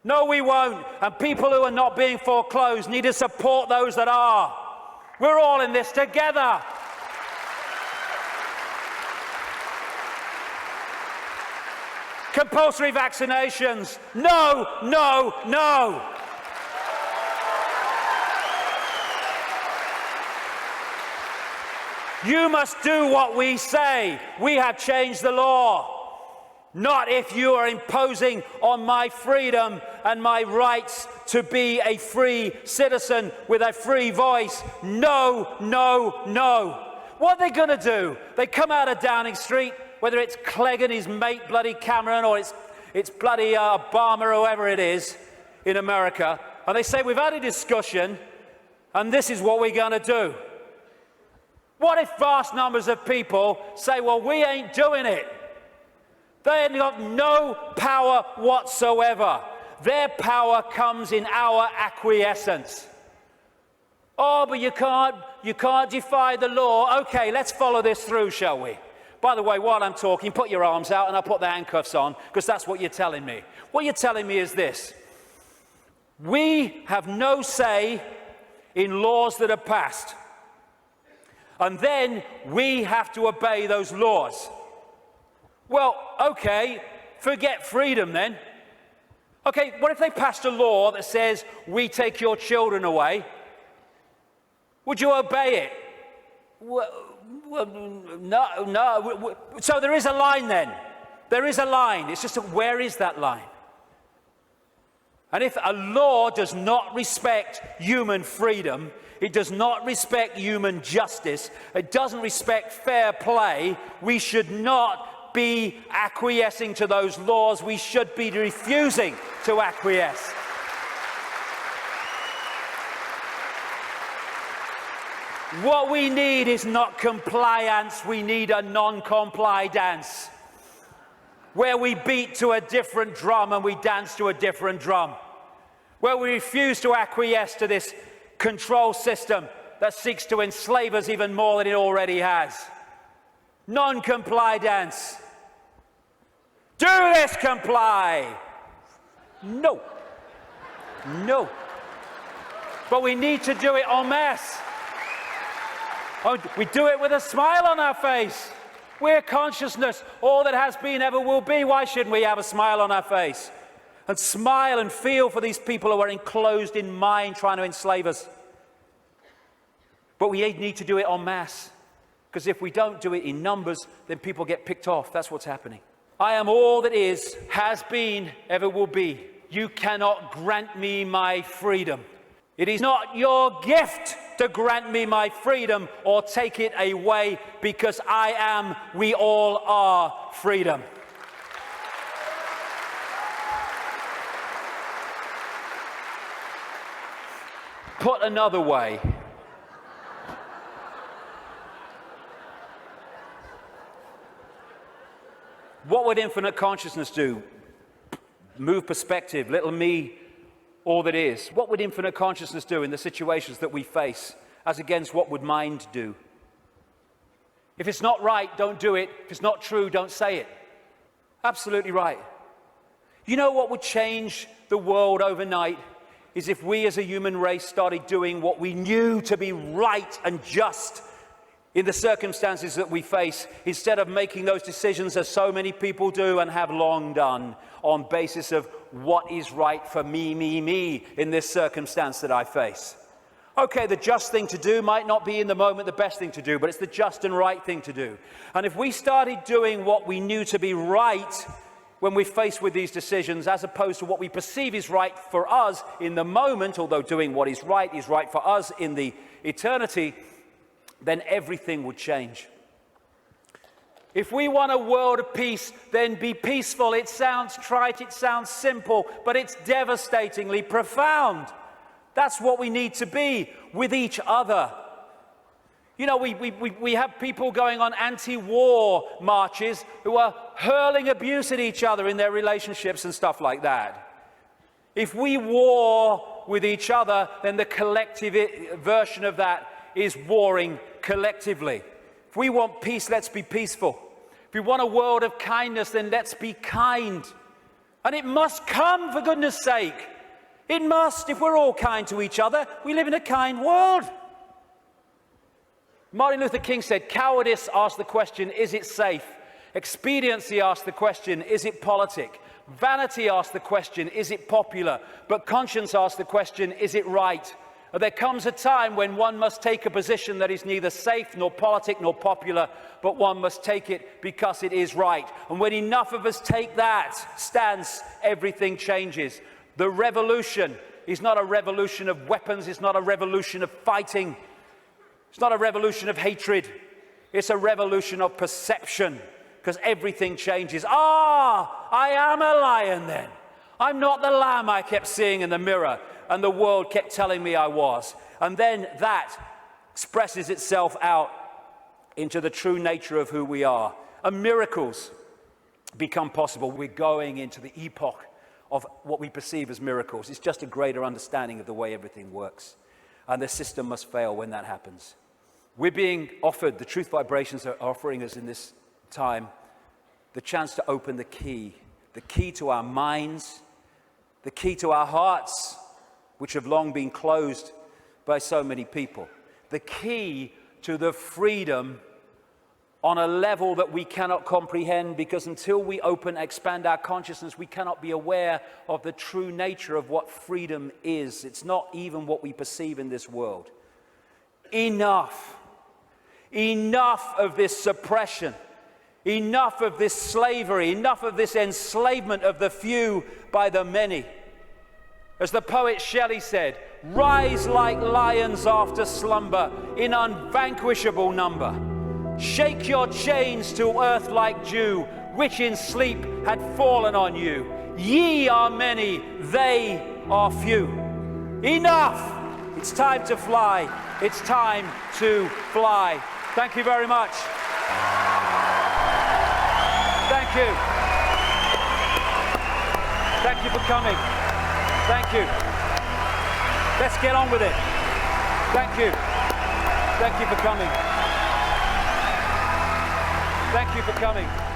No, we won't. And people who are not being foreclosed need to support those that are. We're all in this together. Compulsory vaccinations. No, no, no. You must do what we say. We have changed the law. Not if you are imposing on my freedom and my rights to be a free citizen with a free voice. No, no, no. What are they going to do? They come out of Downing Street, whether it's Clegg and his mate bloody Cameron or it's bloody Obama or whoever it is in America, and they say, we've had a discussion and this is what we're going to do. What if vast numbers of people say, well, we ain't doing it? They have got no power whatsoever. Their power comes in our acquiescence. Oh, but you can't defy the law. Okay, let's follow this through, shall we? By the way, while I'm talking, put your arms out and I'll put the handcuffs on, because that's what you're telling me. What you're telling me is this. We have no say in laws that are passed. And then we have to obey those laws. Well, okay, forget freedom then. Okay, what if they passed a law that says, we take your children away? Would you obey it? Well, no. So there is a line then. There is a line. It's just, where is that line? And if a law does not respect human freedom, it does not respect human justice, it doesn't respect fair play, we should not be acquiescing to those laws. We should be refusing to acquiesce. What we need is not compliance, we need a non-comply dance, where we beat to a different drum and we dance to a different drum, where we refuse to acquiesce to this control system that seeks to enslave us even more than it already has. Non-comply dance. Do this, comply. No. No. But we need to do it en masse. Oh, we do it with a smile on our face. We're consciousness, all that has been, ever will be. Why shouldn't we have a smile on our face? And smile and feel for these people who are enclosed in mind trying to enslave us. But we need to do it en masse. Because if we don't do it in numbers, then people get picked off. That's what's happening. I am all that is, has been, ever will be. You cannot grant me my freedom. It is not your gift to grant me my freedom or take it away, because I am, we all are freedom. Put another way, what would infinite consciousness do? Move perspective, little me, all that is. What would infinite consciousness do in the situations that we face, as against what would mind do? If it's not right, don't do it. If it's not true, don't say it. Absolutely right. You know what would change the world overnight is if we as a human race started doing what we knew to be right and just in the circumstances that we face, instead of making those decisions as so many people do and have long done on basis of what is right for me in this circumstance that I face. Okay, the just thing to do might not be in the moment the best thing to do, but it's the just and right thing to do. And if we started doing what we knew to be right when we're faced with these decisions, as opposed to what we perceive is right for us in the moment, although doing what is right for us in the eternity, then everything would change. If we want a world of peace, then be peaceful. It sounds trite, it sounds simple, but it's devastatingly profound. That's what we need to be with each other. You know, we have people going on anti-war marches who are hurling abuse at each other in their relationships and stuff like that. If we war with each other, then the collective version of that is warring collectively. If we want peace, let's be peaceful. If we want a world of kindness, then let's be kind. And it must come, for goodness sake. It must. If we're all kind to each other, we live in a kind world. Martin Luther King said, cowardice asks the question, is it safe? Expediency asks the question, is it politic? Vanity asks the question, is it popular? But conscience asks the question, is it right? There comes a time when one must take a position that is neither safe nor politic nor popular, but one must take it because it is right. And when enough of us take that stance, everything changes. The revolution is not a revolution of weapons, it's not a revolution of fighting, it's not a revolution of hatred, it's a revolution of perception, because everything changes. I am a lion then. I'm not the lamb I kept seeing in the mirror and the world kept telling me I was. And then that expresses itself out into the true nature of who we are. And miracles become possible. We're going into the epoch of what we perceive as miracles. It's just a greater understanding of the way everything works. And the system must fail when that happens. We're being offered, the truth vibrations are offering us in this time, the chance to open the key to our minds, the key to our hearts, which have long been closed by so many people. The key to the freedom on a level that we cannot comprehend, because until we expand our consciousness, we cannot be aware of the true nature of what freedom is. It's not even what we perceive in this world. Enough of this suppression, enough of this slavery, enough of this enslavement of the few by the many. As the poet Shelley said, rise like lions after slumber in unvanquishable number. Shake your chains to earth like dew, which in sleep had fallen on you. Ye are many, they are few. Enough! It's time to fly. It's time to fly. Thank you very much. Thank you. Thank you for coming. Thank you. Let's get on with it. Thank you. Thank you for coming. Thank you for coming.